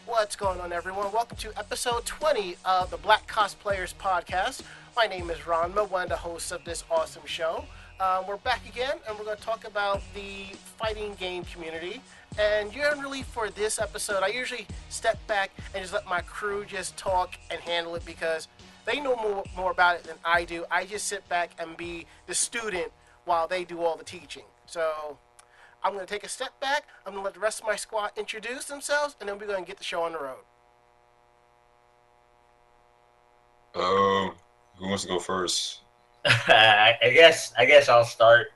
What's going on, everyone? Welcome to episode 20 of the Black Cosplayers podcast. My name is Ranma, one of the hosts of this awesome show. We're back again, and we're going to talk about the fighting game community. And generally, for this episode, I usually step back and just let my crew just talk and handle it because they know more about it than I do. I just sit back and be the student while they do all the teaching. So I'm going to take a step back. I'm going to let the rest of my squad introduce themselves, and then we're going to get the show on the road. Who wants to go first? I guess I'll start.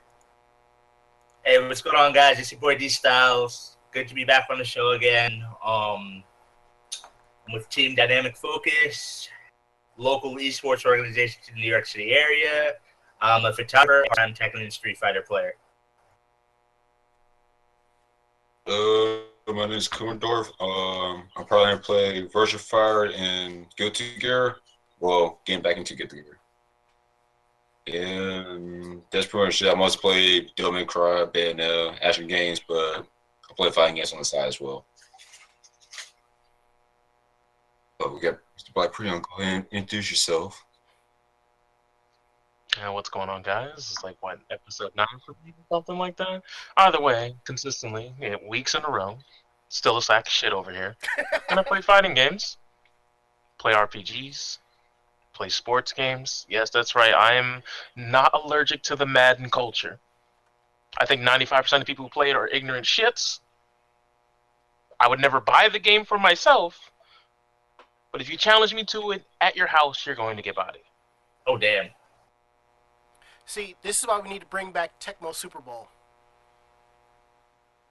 Hey, what's going on, guys? It's your boy D Styles. Good to be back on the show again. I'm with Team Dynamic Focus, local esports organization in the New York City area. I'm a photographer. I'm technically a Street Fighter player. My name is Kumendorf. I'm probably gonna play Virtual Fire and Guilty Gear. Well, getting back into Guilty Gear. And that's pretty much it. I must play Devil May Cry, Bayonetta, action games, but I play fighting games on the side as well. But we got Mr. Black Prion. Go ahead and introduce yourself. What's going on, guys? It's like, what, episode 9 for me? Something like that? Either way, consistently, weeks in a row, still a sack of shit over here. And I play fighting games, play RPGs, play sports games. Yes, that's right, I am not allergic to the Madden culture. I think 95% of people who play it are ignorant shits. I would never buy the game for myself, but if you challenge me to it at your house, you're going to get bodied. Oh, damn. See, this is why we need to bring back Tecmo Super Bowl.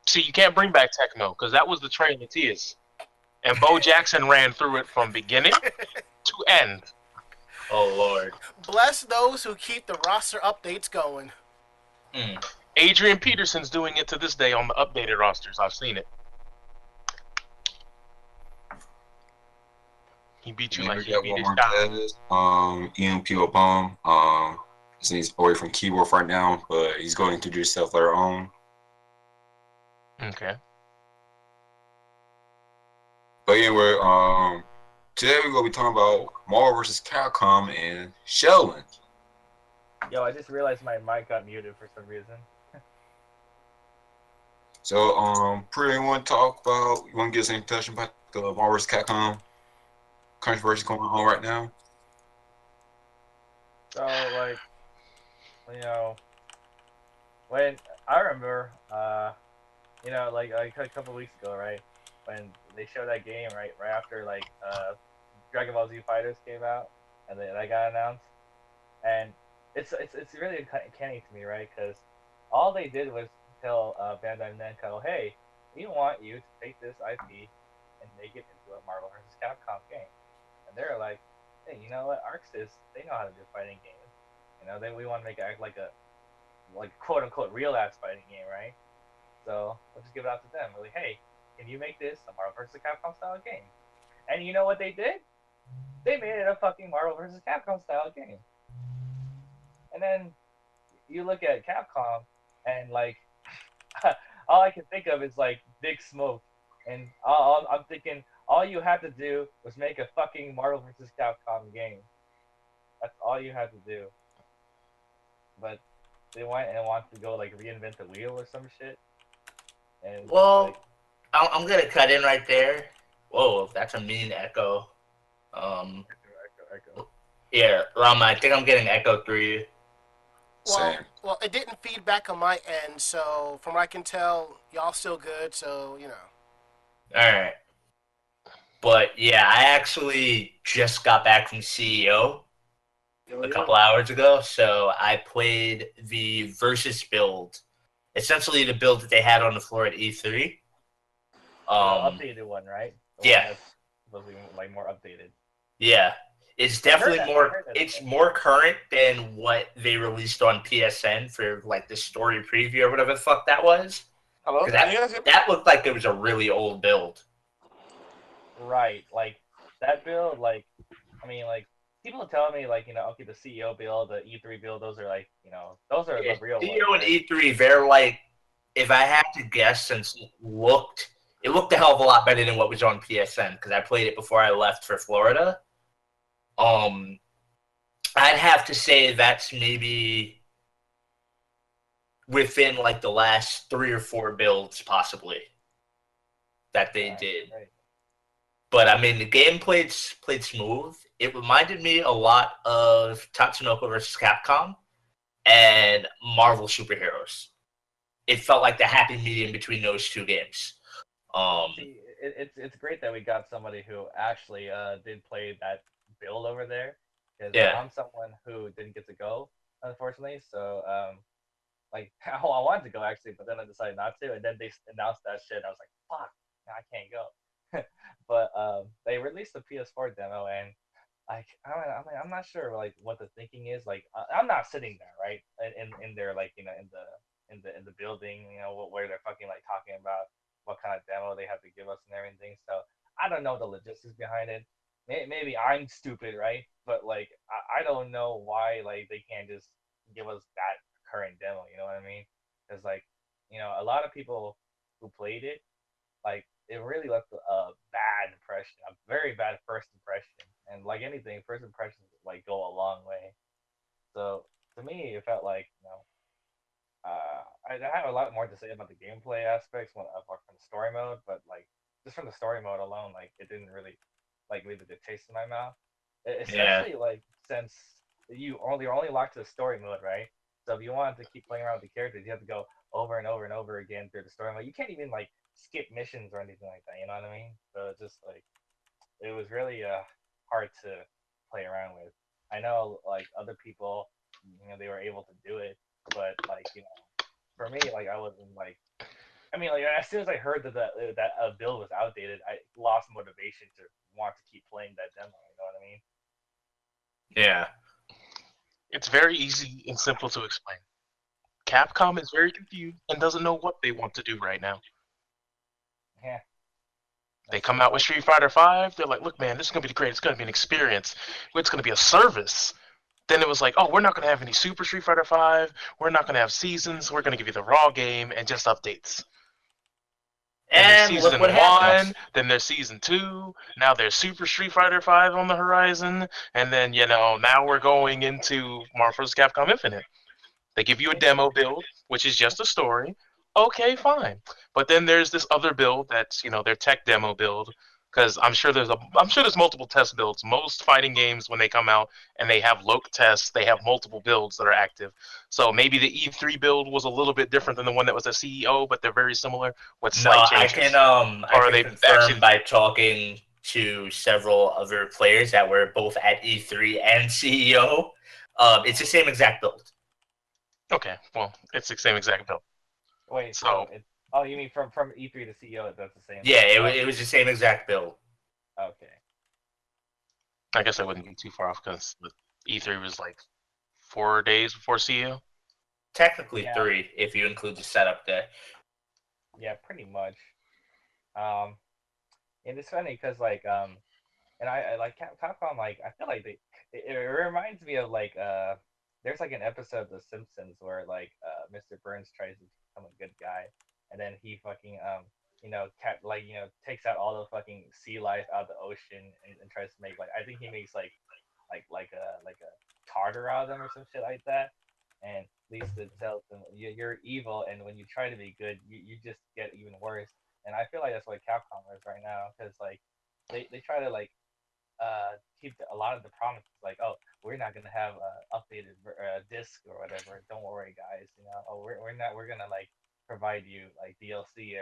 See, you can't bring back Tecmo, because that was the Trail of Tears. And Bo Jackson ran through it from beginning to end. Oh, Lord. Bless those who keep the roster updates going. Adrian Peterson's doing it to this day on the updated rosters. I've seen it. He beat you like he beat his guy. Ian P. Obama. He's away from keyboard right now, but he's going to introduce himself later on. Okay. But anyway, today we're going to be talking about Marvel vs. Capcom and Sheldon. Yo, I just realized my mic got muted for some reason. So, Priya, you want to get us any touch about the Marvel vs. Capcom controversy going on right now? So, when I remember, like a couple weeks ago, right, when they showed that game, right after Dragon Ball Z Fighters came out, and that got announced, and it's really uncanny to me, right, because all they did was tell Bandai Namco, hey, we want you to take this IP and make it into a Marvel vs. Capcom game, and they're like, hey, you know what, ArcSys, they know how to do fighting games. We want to make it act like a quote unquote real ass fighting game, right? So we'll just give it out to them. We're like, hey, can you make this a Marvel vs. Capcom style game? And you know what they did? They made it a fucking Marvel vs. Capcom style game. And then you look at Capcom and all I can think of is Big Smoke, and I'm thinking all you had to do was make a fucking Marvel vs. Capcom game. That's all you had to do. But they want to go reinvent the wheel or some shit. And well, I'm gonna cut in right there. Whoa, that's a mean echo. Echo. Yeah, Rama, I think I'm getting echo through you. Well, it didn't feed back on my end, so from what I can tell, y'all still good. So All right. But yeah, I actually just got back from CEO a couple hours ago, so I played the Versus build, essentially the build that they had on the floor at E3. Updated one, right? Yeah. Supposed to be more updated. Yeah, it's definitely more current than what they released on PSN for the story preview or whatever the fuck that was. Hello? That looked like it was a really old build. Right, that build, people are telling me, okay, the CEO build, the E3 build, those are those are the real ones. CEO and E3, they're if I had to guess, since it looked it looked a hell of a lot better than what was on PSN because I played it before I left for Florida. I'd have to say that's maybe within like the last 3 or 4 builds, possibly, that they did. Right. But I mean, the game played smooth. It reminded me a lot of Tatsunoko vs. Capcom and Marvel Superheroes. It felt like the happy medium between those two games. See, it's great that we got somebody who actually did play that build over there, because Yeah. I'm someone who didn't get to go, unfortunately. So like I wanted to go actually, but then I decided not to, and then they announced that shit. I was like, fuck, I can't go. But they released the PS4 demo, and like I'm not sure like what the thinking is. Like I'm not sitting there right in their like in the building, where they're fucking like talking about what kind of demo they have to give us and everything. So I don't know the logistics behind it. Maybe I'm stupid, right? But like I don't know why like they can't just give us that current demo. You know what I mean? Because like a lot of people who played it, like it really left a bad impression, a very bad first impression. And like anything, first impressions like go a long way. So to me, it felt like I have a lot more to say about the gameplay aspects from the story mode, but like just from the story mode alone, like it didn't really like leave a good taste in my mouth. Yeah. Especially like since you're only locked to the story mode, right? So if you wanted to keep playing around with the characters, you have to go over and over and over again through the story mode. You can't even like skip missions or anything like that. You know what I mean? So it's just like it was really hard to play around with. I know like other people, they were able to do it, but like for me, like I wasn't like. I mean, like as soon as I heard that build was outdated, I lost motivation to want to keep playing that demo. You know what I mean? Yeah. It's very easy and simple to explain. Capcom is very confused and doesn't know what they want to do right now. Yeah. They come out with Street Fighter V. They're like, look, man, this is going to be great. It's going to be an experience. It's going to be a service. Then it was like, oh, we're not going to have any Super Street Fighter V. We're not going to have seasons. We're going to give you the raw game and just updates. Then there's And season look what 1, happens. then there's season 2. Now there's Super Street Fighter V on the horizon, and then now we're going into Marvel vs. Capcom Infinite. They give you a demo build, which is just a story. Okay, fine. But then there's this other build that's their tech demo build, because I'm sure there's multiple test builds. Most fighting games, when they come out and they have local tests, they have multiple builds that are active. So maybe the E3 build was a little bit different than the one that was a CEO, but they're very similar with No, slight I changes. can confirm by talking to several other players that were both at E3 and CEO. It's the same exact build. Okay, well, it's the same exact build. Wait, So you mean from E3 to CEO? That's the same. Yeah, it was the same exact build. Okay. I guess I wouldn't be too far off because E3 was like 4 days before CEO. Technically Yeah. 3 if you include the setup day. Yeah, pretty much. And it's funny because like and I like Capcom, like I feel like it reminds me of like there's like an episode of The Simpsons where like Mr. Burns tries to become a good guy, and then he fucking takes out all the fucking sea life out of the ocean, and tries to make like I think he makes like a tartar out of them or some shit like that. And Lisa tells them you're evil, and when you try to be good, you just get even worse. And I feel like that's what Capcom is right now, because like they try to like keep a lot of the promises, like, oh, we're not gonna have updated disc or whatever. Don't worry, guys. Oh, we're gonna like provide you like DLC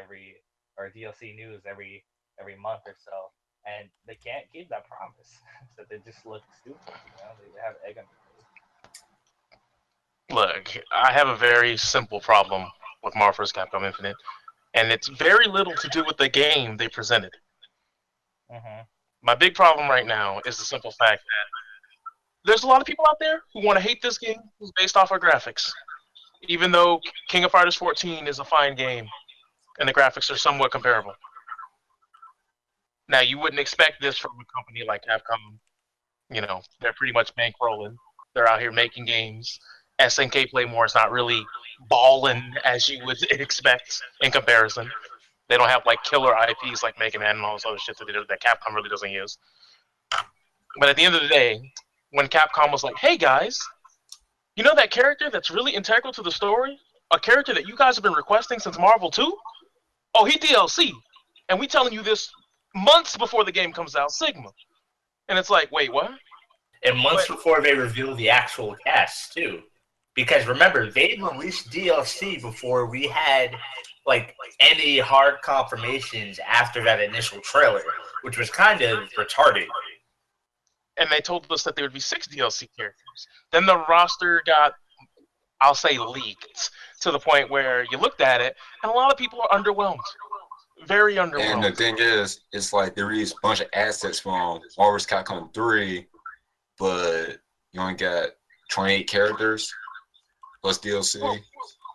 news every month or so, and they can't keep that promise. So they just look stupid. They have egg on their face. Look, I have a very simple problem with Marvel vs. Capcom Infinite, and it's very little to do with the game they presented. Mm-hmm. My big problem right now is the simple fact that there's a lot of people out there who want to hate this game based off of graphics. Even though King of Fighters 14 is a fine game, and the graphics are somewhat comparable. Now, you wouldn't expect this from a company like Capcom. They're pretty much bankrolling. They're out here making games. SNK Playmore is not really balling as you would expect in comparison. They don't have like killer IPs like Mega Man and all this other shit that Capcom really doesn't use. But at the end of the day, when Capcom was like, "Hey guys, you know that character that's really integral to the story? A character that you guys have been requesting since Marvel 2? Oh, he DLC. And we telling you this months before the game comes out, Sigma." And it's like, wait, what? And months before they reveal the actual cast, too. Because remember, they released DLC before we had like any hard confirmations after that initial trailer, which was kind of retarded. And they told us that there would be 6 DLC characters. Then the roster got, I'll say, leaked to the point where you looked at it, and a lot of people are underwhelmed. Very underwhelmed. And the thing is, it's like they released a bunch of assets from Marvel vs. Capcom 3, but you only got 28 characters plus DLC. Well,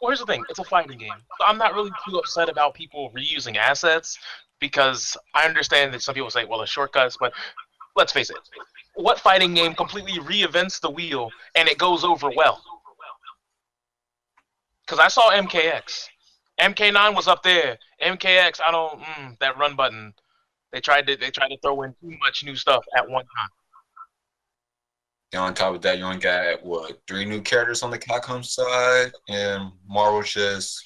here's the thing. It's a fighting game. I'm not really too upset about people reusing assets because I understand that some people say, well, the shortcuts, but let's face it. What fighting game completely reinvents the wheel and it goes over well? Because I saw MKX. MK9 was up there. MKX, that run button. They tried to throw in too much new stuff at one time. And on top of that, you only got, 3 new characters on the Capcom side, and Marvel's just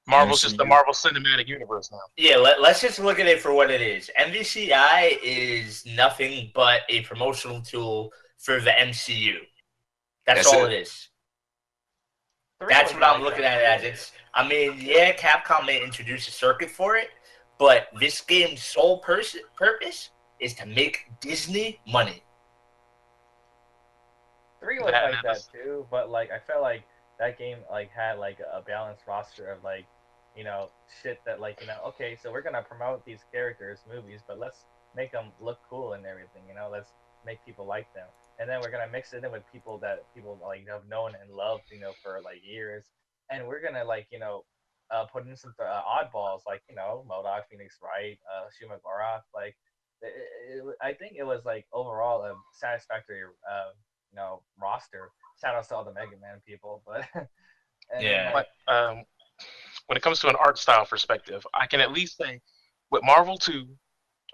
the Marvel Cinematic Universe now. Yeah, let's just look at it for what it is. MVCI is nothing but a promotional tool for the MCU. That's all it is. That's what I'm looking at it as. Yeah, Capcom may introduce a circuit for it, but this game's sole purpose is to make Disney money. 3 was like that too, but like I felt like that game like had like a balanced roster of like, shit that like, okay, so we're gonna promote these characters, movies, but let's make them look cool and everything, let's make people like them, and then we're gonna mix it in with people that people like have known and loved, for like years, and we're gonna like, put in some oddballs like, MODOK, Phoenix Wright, Shuma Gorath, like. I think it was like overall a satisfactory, roster. Shout out to all the Mega Man people, but yeah. But when it comes to an art style perspective, I can at least say with Marvel 2,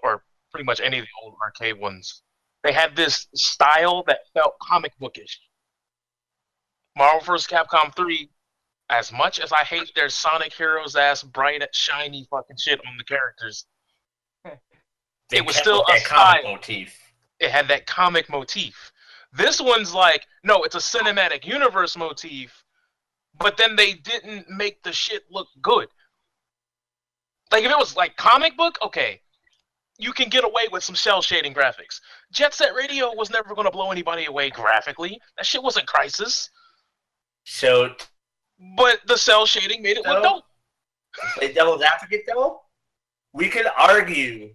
or pretty much any of the old arcade ones, they had this style that felt comic bookish. Marvel vs. Capcom 3, as much as I hate their Sonic Heroes ass bright, shiny fucking shit on the characters, it was still a comic motif. It had that comic motif. This one's like, no, it's a cinematic universe motif, but then they didn't make the shit look good. Like, if it was like comic book, okay, you can get away with some cell shading graphics. Jet Set Radio was never going to blow anybody away graphically. That shit wasn't Crysis. But the cell shading made it look dope. Play devil's advocate, though, we could argue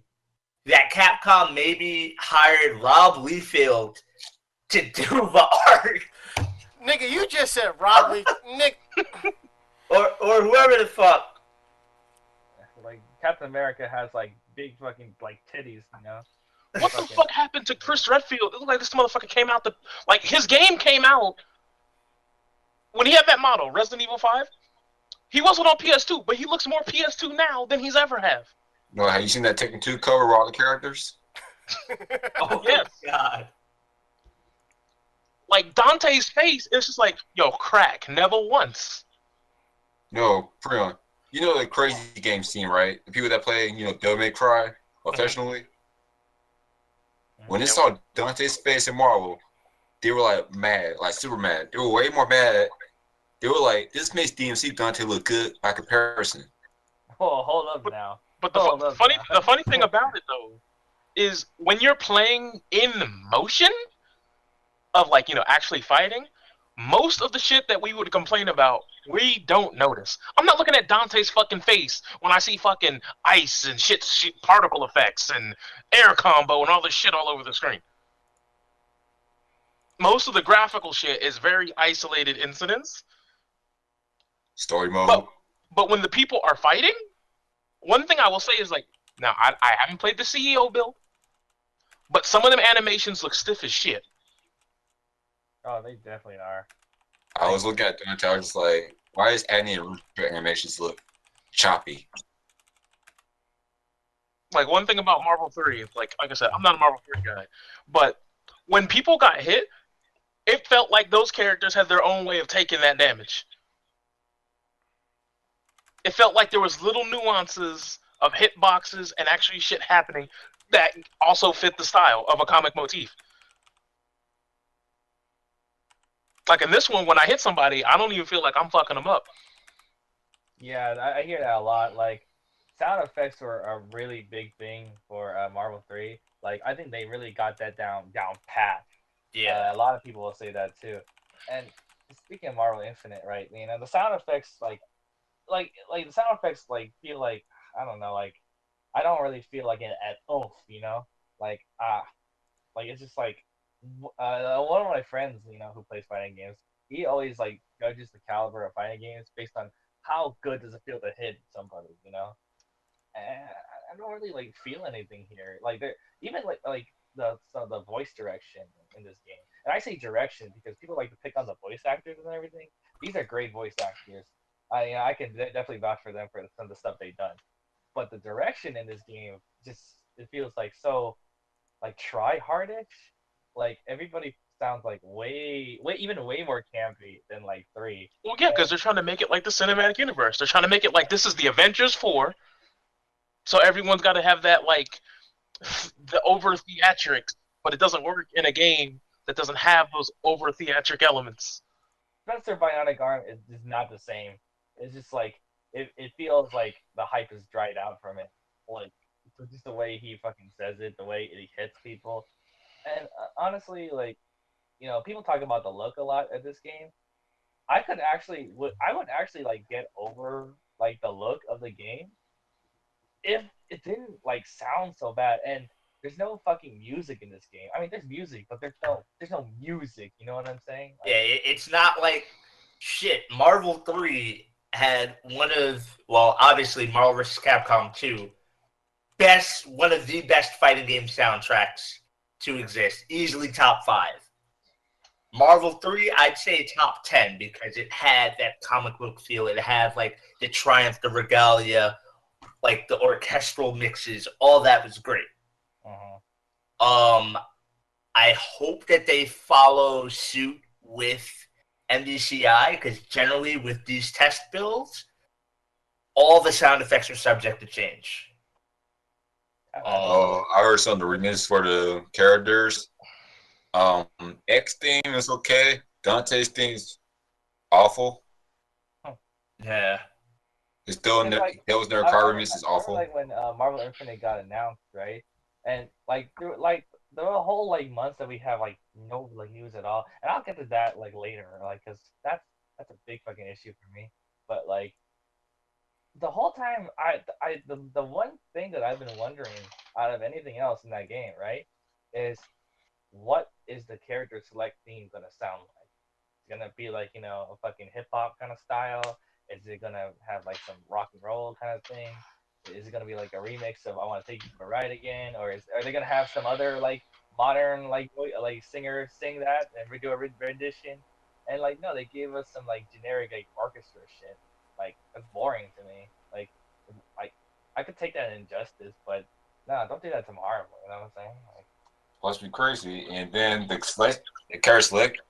that Capcom maybe hired Rob Liefeld to do the art. Nigga, you just said Rob Liefeld. Nick. Or whoever the fuck. Like, Captain America has, like, big fucking, like, titties, What the fuck happened to Chris Redfield? It looked like this motherfucker came out his game came out when he had that model, Resident Evil 5. He wasn't on PS2, but he looks more PS2 now than he's ever have. Have you seen that Tekken 2 cover with all the characters? Oh, yes. God. Like, Dante's face, it's just like, yo, crack, never once. No, Prion. You know the crazy game scene, right? The people that play, Devil May Cry professionally. When they saw Dante's face in Marvel, they were like mad, like super mad. They were way more mad. They were like, this makes DMC Dante look good by comparison. Oh, hold up now. But the funny thing about it though is when you're playing in motion of like, actually fighting, most of the shit that we would complain about, we don't notice. I'm not looking at Dante's fucking face when I see fucking ice and shit particle effects and air combo and all this shit all over the screen. Most of the graphical shit is very isolated incidents. Story mode. But when the people are fighting, one thing I will say is like, now I haven't played the CEO build, but some of them animations look stiff as shit. Oh, they definitely are. I was looking at Dante, I was just like, why is Annie and Rooster animations look choppy? Like, one thing about Marvel 3, like I said, I'm not a Marvel 3 guy, but when people got hit, it felt like those characters had their own way of taking that damage. It felt like there was little nuances of hitboxes and actually shit happening that also fit the style of a comic motif. Like in this one, when I hit somebody, I don't even feel like I'm fucking them up. Yeah, I hear that a lot. Like, sound effects were a really big thing for Marvel 3. Like, I think they really got that down pat. Yeah. A lot of people will say that too. And speaking of Marvel Infinite, right? You know, the sound effects, like the sound effects, like feel like I don't know, like I don't really feel like it at oomph, you know, like like it's just like one of my friends, you know, who plays fighting games, he always like judges the caliber of fighting games based on how good does it feel to hit somebody, you know. And I don't really like feel anything here. Like there, even like the voice direction in this game, and I say direction because people like to pick on the voice actors and everything. These are great voice actors. I can definitely vouch for them for some of the stuff they've done. But the direction in this game just it feels like so like try hardish. Like everybody sounds like way more campy than like 3. Well, yeah, because And they're trying to make it like the cinematic universe. They're trying to make it like this is the Avengers 4, so everyone's got to have that like the over theatrics, but it doesn't work in a game that doesn't have those over theatric elements. Spencer Bionic Arm is not the same. It's just like it feels like the hype is dried out from it. Like just the way he fucking says it, the way he hits people, and honestly, like you know, people talk about the look a lot at this game. I would actually like get over like the look of the game if it didn't like sound so bad. And there's no fucking music in this game. I mean, there's music, but there's no music. You know what I'm saying? Like, Yeah, it's not like shit. Marvel 3 had well, obviously Marvel vs. Capcom 2, one of the best fighting game soundtracks to exist. Easily top 5. Marvel 3, I'd say top 10 because it had that comic book feel. It had like the Triumph, the Regalia, like the orchestral mixes. All that was great. uh-huh. I hope that they follow suit with MDCI because generally with these test builds, all the sound effects are subject to change. Oh, I heard some of the remixes for the characters. X theme is okay. Dante's theme is awful. Yeah. It's still Like, Devil's Never I Cry remember, remix is I remember awful. like when Marvel Infinite got announced, right? And like there were a whole like months that we have like no like news at all. And I'll get to that like later, like because that's a big fucking issue for me. But like the whole time, the one thing that I've been wondering out of anything else in that game, right, is what is the character select theme gonna sound like? It's gonna be like you know a fucking hip hop kind of style. Is it gonna have like some rock and roll kind of thing? Is it gonna be like a remix of "I Want to Take You for a Ride" again, or are they gonna have some other like modern like singer sing that and redo a rendition? And like no, they gave us some like generic like orchestra shit. Like that's boring to me. Like I could take that in Injustice, but no, don't do that to Marvel. You know what I'm saying? Like, Must be crazy. And then the character select,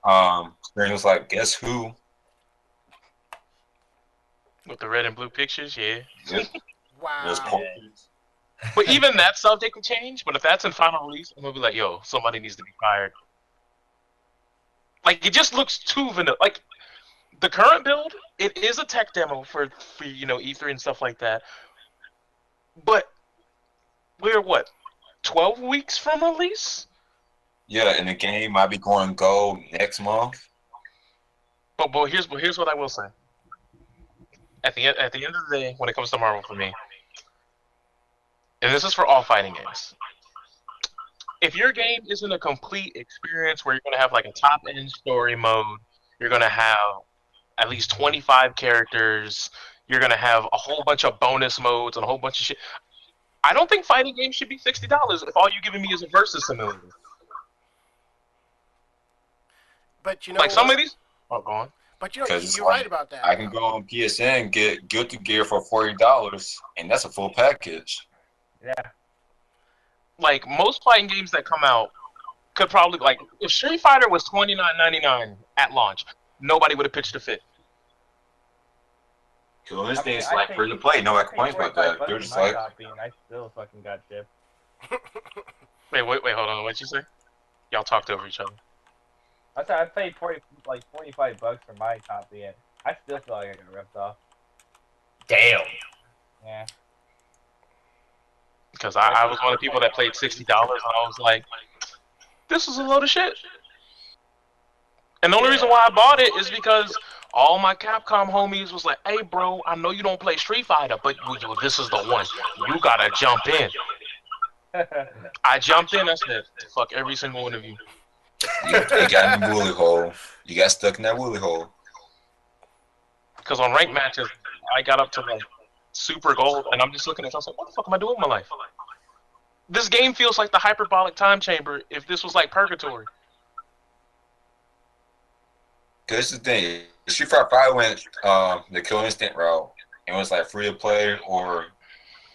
screen was like, guess who? With the red and blue pictures, yeah. Yep. There's Wow. posters. But even that stuff they can change. But if that's in final release, I'm gonna be like, yo, somebody needs to be fired. Like it just looks too vanilla. Like the current build, it is a tech demo for you know E3 and stuff like that. But we're what 12 weeks from release. Yeah, and the game might be going gold next month. But here's what I will say. At the end of the day, when it comes to Marvel for me, and this is for all fighting games, if your game isn't a complete experience where you're gonna have like a top end story mode, you're gonna have at least 25 characters, you're gonna have a whole bunch of bonus modes and a whole bunch of shit. I don't think fighting games should be $60 if all you're giving me is a versus simulator. But you know, Like some of these. Oh, go on. but you know, Because you're right about that. I can go on PSN and get Guilty Gear for $40, and that's a full package. yeah, like most fighting games that come out could probably like if Street Fighter was $29.99 at launch, nobody would have pitched a fit. Kill Instinct's I like paid- free to play. No I one paid complains about 45 that. They're bucks just for my like, copy, and I still fucking got shipped. Wait, hold on. What'd you say? Y'all talked over each other. I said I paid 45 bucks for my copy, and I still feel like I got ripped off. Damn. Yeah. Because I was one of the people that paid $60, and I was like, this is a load of shit. And the only reason why I bought it is because all my Capcom homies was like, hey, bro, I know you don't play Street Fighter, but yo, this is the one. You gotta jump in. I jumped in. I said, fuck every single one of you. you got in the woolly hole. You got stuck in that woolly hole. Because on ranked matches, I got up to like super gold, and I'm just looking at it. I was like, what the fuck am I doing with my life? This game feels like the hyperbolic time chamber if this was like purgatory. Cause this is the thing. Street Fighter 5 went the Kill Instinct route. It was like free to play, or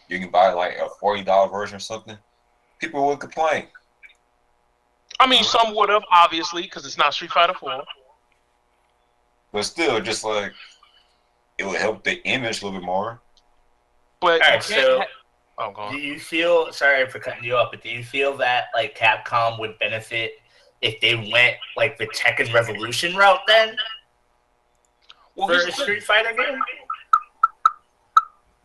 you can buy like a $40 version or something. People would complain. I mean, some would have, obviously, because it's not Street Fighter 4. But still, just like, it would help the image a little bit more. But All right, so oh, go on. do you feel, sorry for cutting you off, but do you feel that like Capcom would benefit if they went like the Tekken Revolution route then Well, for here's a the thing. Street Fighter game?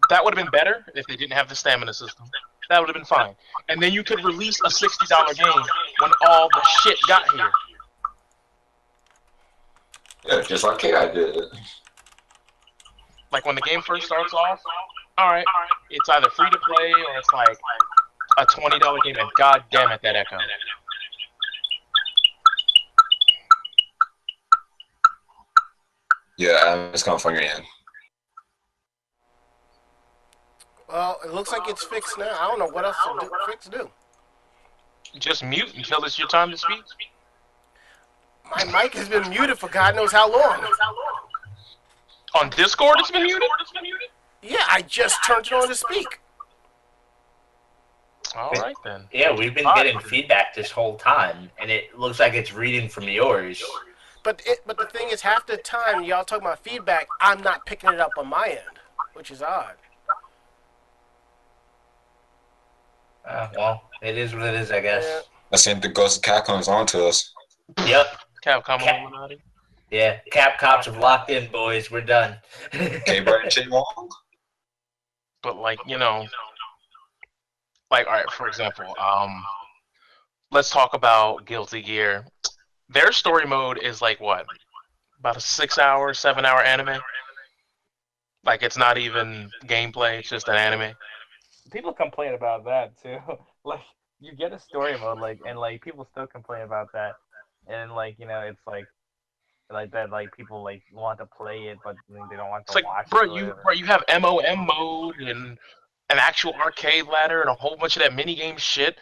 That would have been better if they didn't have the stamina system. That would have been fine. And then you could release a $60 game when all the shit got here. Yeah, just like KI did. Like when the game first starts off, alright, it's either free to play or it's like a $20 game, and god damn it, that echo. Yeah, it's kind of funny in. Well, it looks like it's fixed now. I don't know what else to do. Just mute until it's your time to speak. My mic has been muted for God knows how long. On Discord, it's been muted? Yeah, I just turned it on to speak. Alright then. Yeah, we've been getting feedback this whole time, and it looks like it's reading from yours. But the thing is, half the time y'all talking about feedback, I'm not picking it up on my end, which is odd. Well, it is what it is, I guess. Yeah. I sent the Ghost of Capcom's on to us. Yep. Capcom Illuminati. Yeah, Cap Cops have locked in, boys. We're done. Hey, Brad J. Wong? But like, you know, like, alright, for example, let's talk about Guilty Gear. Their story mode is like what? About a 6-hour, 7-hour anime? Like it's not even gameplay, it's just an anime. People complain about that too. Like you get a story mode, and people still complain about that, and it's like that, like people like want to play it, but they don't want to It's watch like, it. you have MOM mode and an actual arcade ladder and a whole bunch of that minigame shit.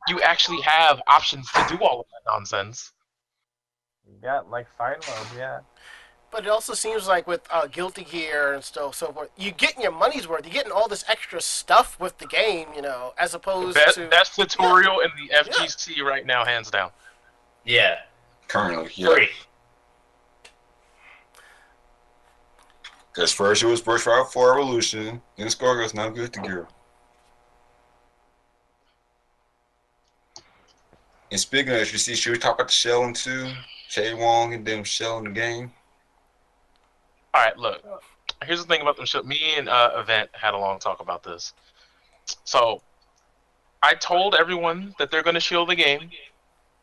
You actually have options to do all of that nonsense. You got like side mode, yeah. But it also seems like with Guilty Gear and so forth, you're getting your money's worth. You're getting all this extra stuff with the game, as opposed to... Best tutorial in the FGC right now, hands down. Yeah. Currently, yeah. Free. Because first it was First Route 4 Evolution, then Scorpio's now Guilty Gear. And speaking of FGC, should we talk about the Shelling too? Che Wong and them Shelling the game? Alright, look. Here's the thing about them show. Me and Event had a long talk about this. So, I told everyone that they're going to shield the game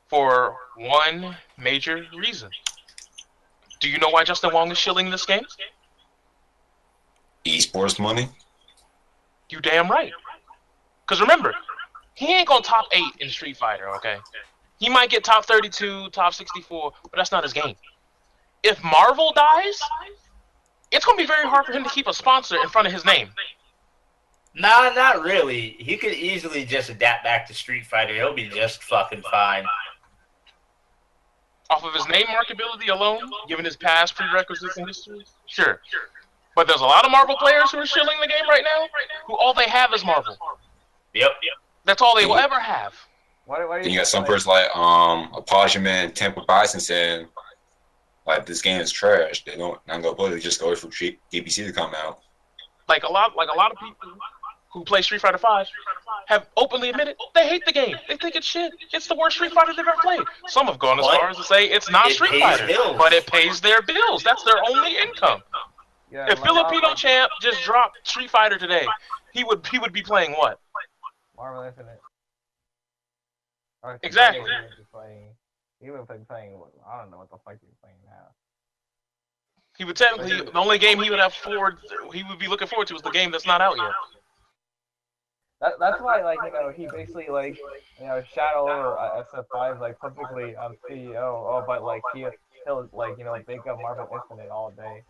for one major reason. Do you know why Justin Wong is shilling this game? Esports money? You damn right. Because remember, he ain't going top 8 in Street Fighter, okay? He might get top 32, top 64, but that's not his game. If Marvel dies, it's going to be very hard for him to keep a sponsor in front of his name. Nah, not really. He could easily just adapt back to Street Fighter. He'll be just fucking fine. Off of his name markability alone, given his past prerequisites and history, sure. But there's a lot of Marvel players who are shilling the game right now, who all they have is Marvel. Yep. That's all they will ever have. Why do Then you you got some think, person like Apogement, Temple Bison saying like this game is trash. They don't not gonna play. They just go wait for DPC to come out. Like a lot of people who play Street Fighter V have openly admitted they hate the game. They think it's shit. It's the worst Street Fighter they've ever played. Some have gone as far as to say it's not Street Fighter, but it pays their bills. That's their only income. yeah, If Filipino Champ just dropped Street Fighter today, he would be playing what? Marvel Infinite. Or Exactly. He would be playing. I don't know what the fuck he's playing now. He would technically the only game he would be looking forward to is the game that's not out yet. That's why, like, he basically, like, shadow over SF5, like, publicly on CEO, but, like, he'll like, big up Marvel Infinite all day.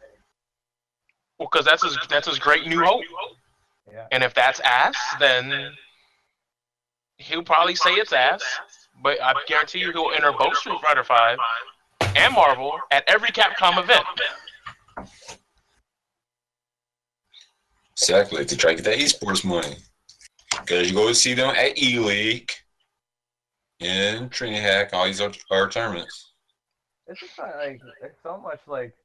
Well, because that's his great new hope. Yeah. And if that's ass, then he'll probably say it's ass. But I guarantee you he'll enter both Street Fighter V and Marvel at every Capcom event. Exactly, to try to get that esports money. Because you go to see them at E-League and Trinity Hack, all these other tournaments. It's just like, it's so much, like,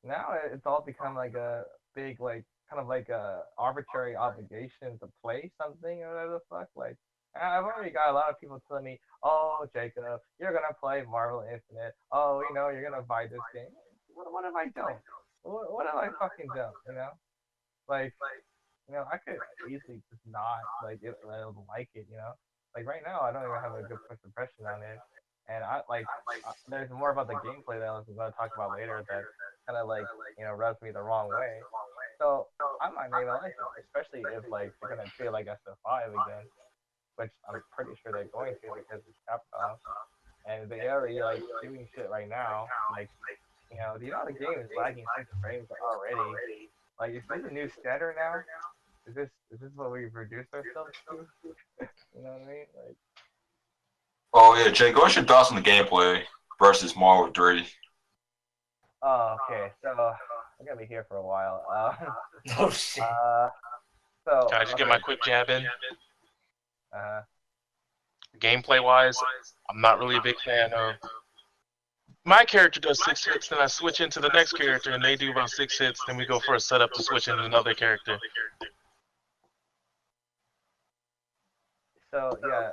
now it's all become like a big, like, kind of like a arbitrary obligation to play something or whatever the fuck. Like, I've already got a lot of people telling me, oh, Jacob, you're going to play Marvel Infinite. Oh, you're going to buy this game. What if I don't? What if I fucking don't, Like, I could easily just not, like, I don't like it, Like, right now, I don't even have a good first impression on it. And there's more about the gameplay that I was going to talk about later that kind of, like, rubs me the wrong way. So, I might not even like it, especially if, like, they're going to treat it like SF5 again, which I'm pretty sure they're going to because it's Capcom. And they already, like, doing shit right now. Like, the game is lagging 6 frames already. Like, is this a new standard now? Is this what we've reduced ourselves to? You know what I mean? Like, Oh yeah, Jake, what's your thoughts on the gameplay versus Marvel 3? oh, okay. So I'm gonna be here for a while. Oh shit. So Can I just get my quick jab in? Uh, Gameplay wise, I'm not really a big fan of. My character does 6 hits, then I switch into the next character, and they do about 6 hits. Then we go for a setup to switch into another character. So yeah,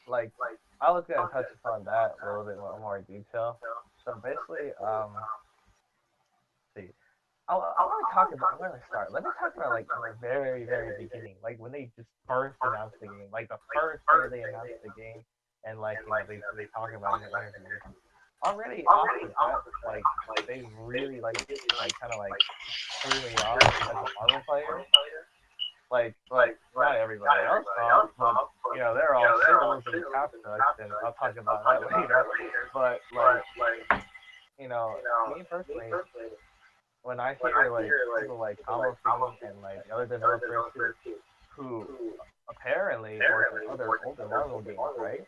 like I was gonna touch upon that a little bit more in detail. So basically, see, I want to talk about. Where do I start? Let me talk about like in the very very beginning, like when they just first announced the game, like the first day they announced the game, and like they talk about it in interviews. Already off the bat, like they really like kind of like threw me off as a Marvel player. Like not everybody else saw, but they're all shills and cap sucks, and I'll talk about that later. But like me personally, when I hear like people like Combo Fiend and like other developers who apparently work on other older Marvel games, right?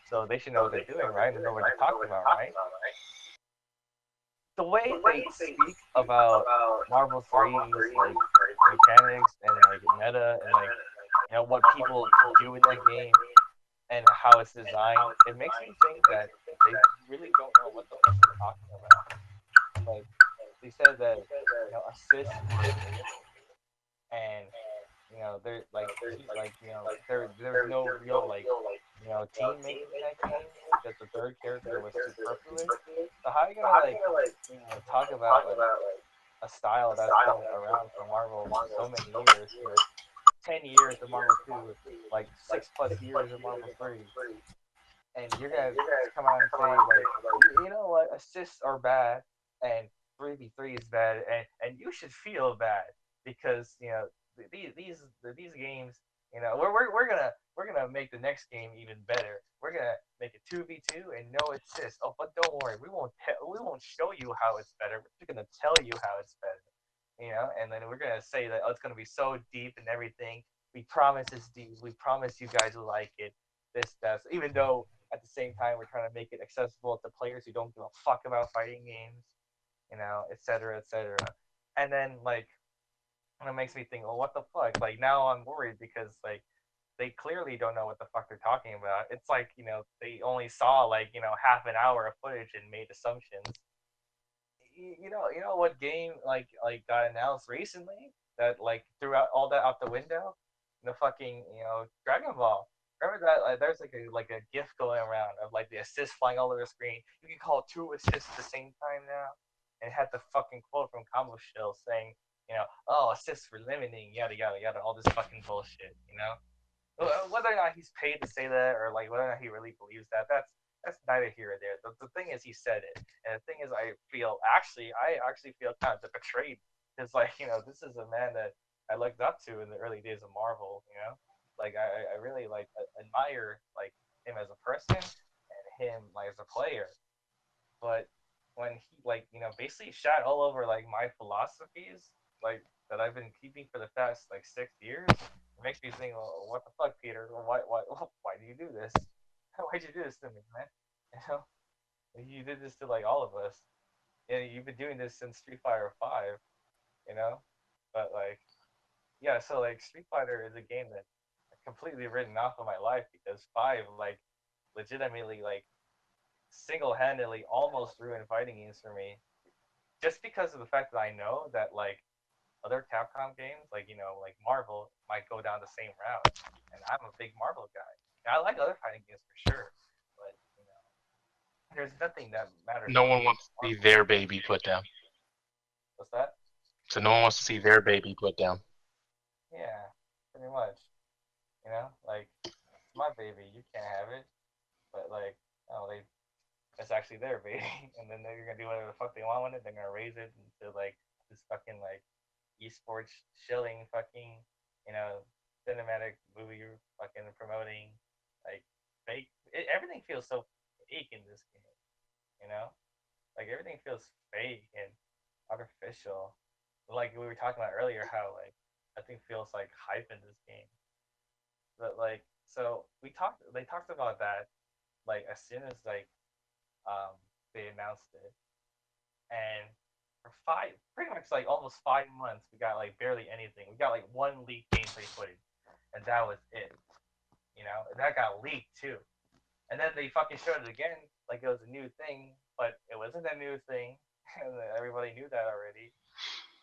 So they should know what they're doing, right? And know what they're talking about, right? The way they speak about Marvel 3's like mechanics and like meta and like what people do in that game and how it's designed, it makes me think that they really don't know what the fuck they're talking about. Like they said that assists are and there's no real like team making that game because the third character was superfluous. So how are you gonna like talk about like a style that's been around for Marvel for so many years, 10 years of Marvel 2, like 6+ years of Marvel 3, and you're gonna come out and say like you know what, assists are bad and 3v3 is bad and you should feel bad because these games, we're gonna make the next game even better. We're gonna make it 2v2 and no assist. Oh, but don't worry, we won't show you how it's better. We're just gonna tell you how it's better. And then we're gonna say that it's gonna be so deep and everything. We promise it's deep. We promise you guys will like it. That. Even though at the same time we're trying to make it accessible to players who don't give a fuck about fighting games, etc., etc. And then like And it makes me think, well, what the fuck? Like now I'm worried because like they clearly don't know what the fuck they're talking about. It's like, they only saw like, half an hour of footage and made assumptions. You know what game like got announced recently that like threw out all that out the window? The fucking Dragon Ball. Remember that? There's like a GIF going around of like the assists flying all over the screen. You can call two assists at the same time now, and it had the fucking quote from Combo Shell saying, oh, assists for limiting, yada yada yada, all this fucking bullshit. Whether or not he's paid to say that or like whether or not he really believes that, that's neither here or there. The thing is, he said it, and the thing is, I actually feel kind of betrayed because like this is a man that I looked up to in the early days of Marvel. Like I really like admire like him as a person and him like as a player, but when he like basically shot all over like my philosophies like that I've been keeping for the past like 6 years, it makes me think, well, what the fuck, Peter? Why do you do this? Why'd you do this to me, man? You know, you did this to like all of us. And you've been doing this since Street Fighter Five. You know, but like yeah, so like Street Fighter is a game that completely written off of my life because Five like legitimately like single-handedly almost ruined fighting games for me just because of the fact that I know that like other Capcom games, like like Marvel, might go down the same route, and I'm a big Marvel guy. And I like other fighting games for sure, but there's nothing that matters No more one than wants to see Marvel. their baby put down. What's that? So no one wants to see their baby put down. Yeah, pretty much. Like it's my baby, you can't have it, but like oh they it's actually their baby, and then they're gonna do whatever the fuck they want with it. They're gonna raise it into like this fucking like esports shilling fucking you know cinematic movie you're fucking promoting like fake. Everything feels so fake in this game. You know, like everything feels fake and artificial. Like we were talking about earlier, how like nothing feels like hype in this game. But like so they talked about that like as soon as like they announced it, and for pretty much like almost 5 months, we got like barely anything. We got like one leaked gameplay footage, and that was it. That got leaked too. And then they fucking showed it again, like it was a new thing, but it wasn't a new thing, and everybody knew that already.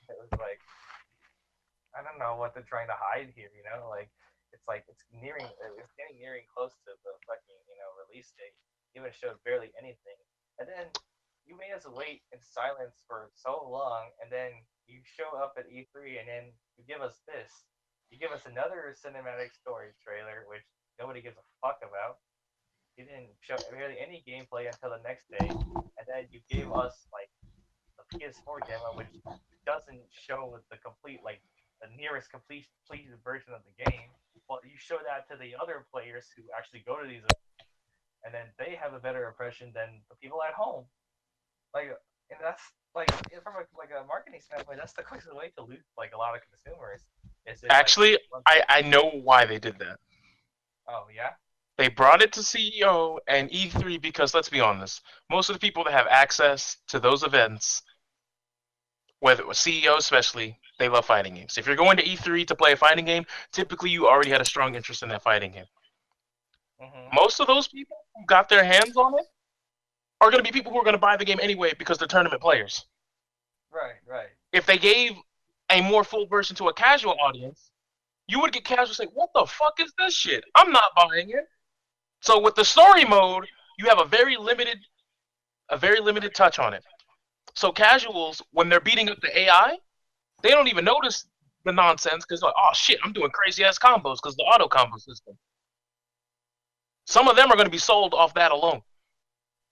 It was I don't know what they're trying to hide here. It's getting nearing close to the fucking release date. Even showed barely anything, and then you made us wait in silence for so long, and then you show up at E3, and then you give us this. You give us another cinematic story trailer, which nobody gives a fuck about. You didn't show really any gameplay until the next day, and then you gave us like the PS4 demo, which doesn't show the complete, like the nearest completed version of the game. Well, you show that to the other players who actually go to these, and then they have a better impression than the people at home. Like, and that's like from a marketing standpoint, that's the quickest way to lose like a lot of consumers. Is it like, Actually, I know why they did that. oh yeah, They brought it to CEO and E3 because let's be honest, most of the people that have access to those events, whether it was CEO especially, they love fighting games. If you're going to E3 to play a fighting game, typically you already had a strong interest in that fighting game. mm-hmm. Most of those people who got their hands on it are going to be people who are going to buy the game anyway because they're tournament players. Right. If they gave a more full version to a casual audience, you would get casual say, "What the fuck is this shit? I'm not buying it." So with the story mode, you have a very limited touch on it. So casuals, when they're beating up the AI, they don't even notice the nonsense because like, oh shit, I'm doing crazy ass combos because the auto combo system. Some of them are going to be sold off that alone.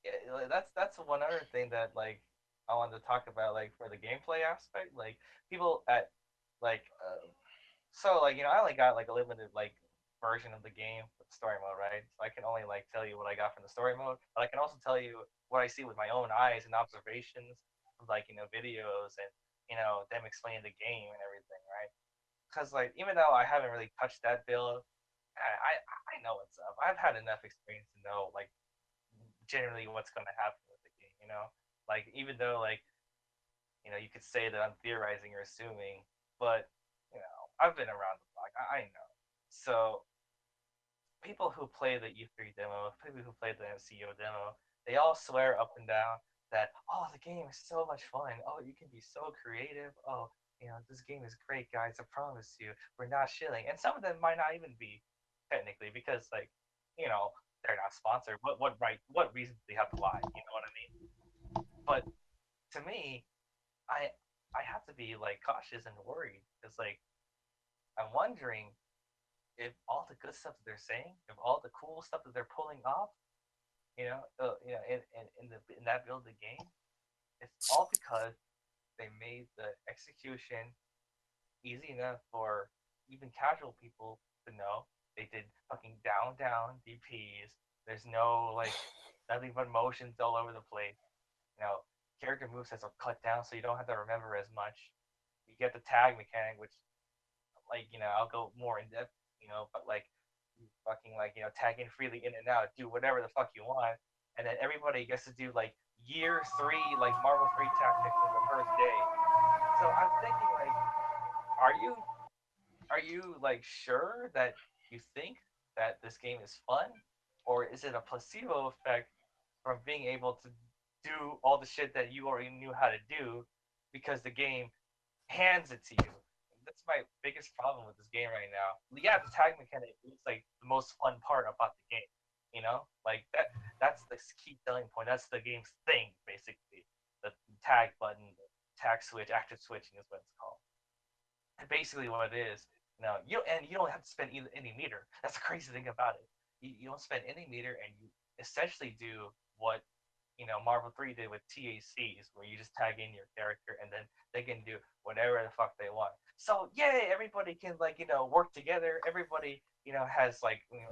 Yeah, like, that's one other thing that like I wanted to talk about like for the gameplay aspect. Like people at like so like I only got like a limited like version of the game with the story mode, right? So I can only like tell you what I got from the story mode, but I can also tell you what I see with my own eyes and observations of like videos and them explaining the game and everything, right? Because like even though I haven't really touched that build, I know what's up. I've had enough experience to know like generally what's going to happen with the game. Like even though like you could say that I'm theorizing or assuming, but I've been around the block. I know. So people who play the E3 demo, people who play the MCO demo, they all swear up and down that the game is so much fun. Oh, you can be so creative. Oh, this game is great, guys. I promise you, we're not shilling. And some of them might not even be technically because like, you know, they're not sponsored. What reason do they have to lie? You know what I mean? But to me, I I have to be like cautious and worried because like I'm wondering if all the good stuff that they're saying, if all the cool stuff that they're pulling off, in that build of the game, it's all because they made the execution easy enough for even casual people to know. They did fucking down DPs. There's no like nothing but motions all over the place. You know, character movesets are cut down so you don't have to remember as much. You get the tag mechanic, which like I'll go more in depth, but like you fucking like tag in freely in and out, do whatever the fuck you want, and then everybody gets to do like year 3 like Marvel 3 tactics on the first day. So I'm thinking like, are you like sure that you think that this game is fun, or is it a placebo effect from being able to do all the shit that you already knew how to do because the game hands it to you? That's my biggest problem with this game right now. Yeah, the tag mechanic is like the most fun part about the game. Like that's the key selling point. That's the game's thing, basically. The tag button, the tag switch, active switching is what it's called. And basically what it is, you don't have to spend any meter. That's the crazy thing about it. You don't spend any meter, and you essentially do what Marvel 3 did with TACs, where you just tag in your character and then they can do whatever the fuck they want. So yay, everybody can work together. Everybody has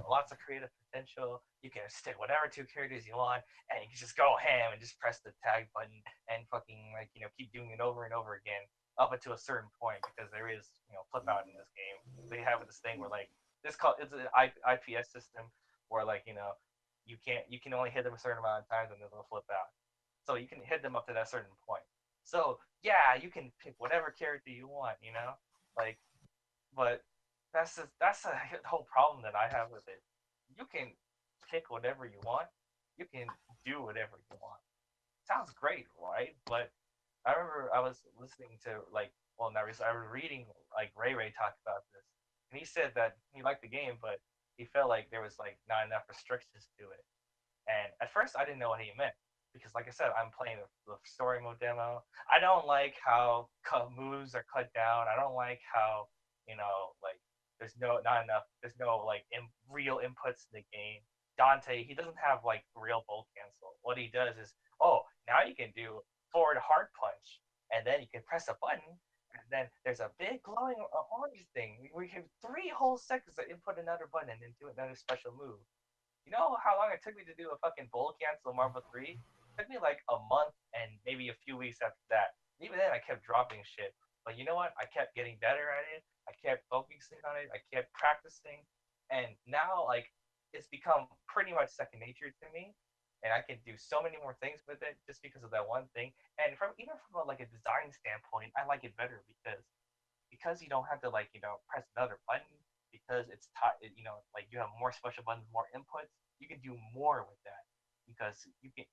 lots of creative potential. You can stick whatever 2 characters you want, and you can just go ham and just press the tag button and fucking keep doing it over and over again up until a certain point, because there is flip out in this game. They have this thing where like it's an IPS system where you can only hit them a certain amount of times and then they'll flip out. So you can hit them up to that certain point. So yeah, you can pick whatever character you want, like, but that's a whole problem that I have with it. You can pick whatever you want. You can do whatever you want. Sounds great, right? But I remember I was listening to not recently, I was reading like Ray talk about this, and he said that he liked the game, but he felt like there was like not enough restrictions to it. And at first, I didn't know what he meant because, like I said, I'm playing the story mode demo. I don't like how moves are cut down. I don't like how like there's no like real inputs in the game. Dante, he doesn't have like real bolt cancel. What he does is, now you can do forward hard punch, and then you can press a button, and then there's a big glowing orange thing where you have 3 whole seconds to input another button and then do another special move. You know how long it took me to do a fucking bolt cancel Marvel 3? It took me like a month and maybe a few weeks after that. Even then, I kept dropping shit. But you know what? I kept getting better at it. I kept focusing on it. I kept practicing. And now, like, it's become pretty much second nature to me. And I can do so many more things with it just because of that one thing. And even from like a design standpoint, I like it better because you don't have to press another button, because it's like you have more special buttons, more inputs. You can do more with that because you can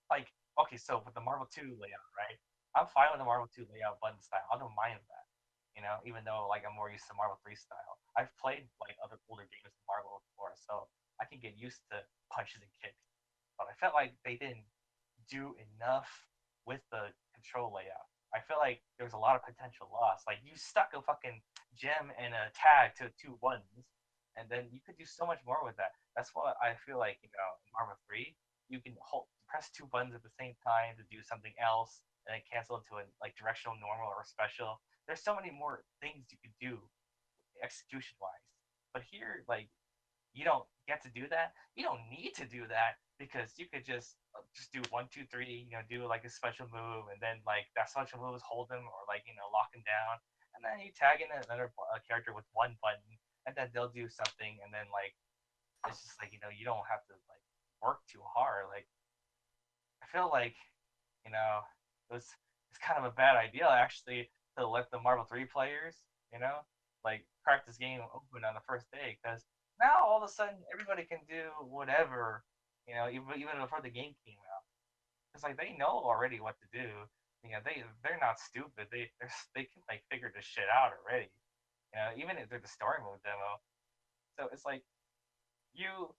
like okay, so with the Marvel 2 layout, right? I'm fine with the Marvel 2 layout button style. I don't mind that. Even though like I'm more used to Marvel 3 style. I've played like other older games in Marvel before, so I can get used to punches and kicks. But I felt like they didn't do enough with the control layout. I feel like there's a lot of potential loss. Like you stuck a fucking gem and a tag to 2 buttons, and then you could do so much more with that. That's what I feel like. In Marvel 3, you can press 2 buttons at the same time to do something else, and then cancel into a like directional, normal, or special. There's so many more things you could do execution wise. But here, like you don't get to do that. You don't need to do that because you could just do 1, 2, 3. Do like a special move, and then like that special move is hold them or lock them down, and then you tag in another character with 1 button, and then they'll do something, and then like it's just like you don't have to like work too hard. Like I feel like it's kind of a bad idea actually to let the Marvel 3 players like crack this game open on the first day, because now all of a sudden everybody can do whatever, even before the game came out. It's like they know already what to do. They're not stupid. They can like figure this shit out already. Even if they're the story mode demo. So it's like you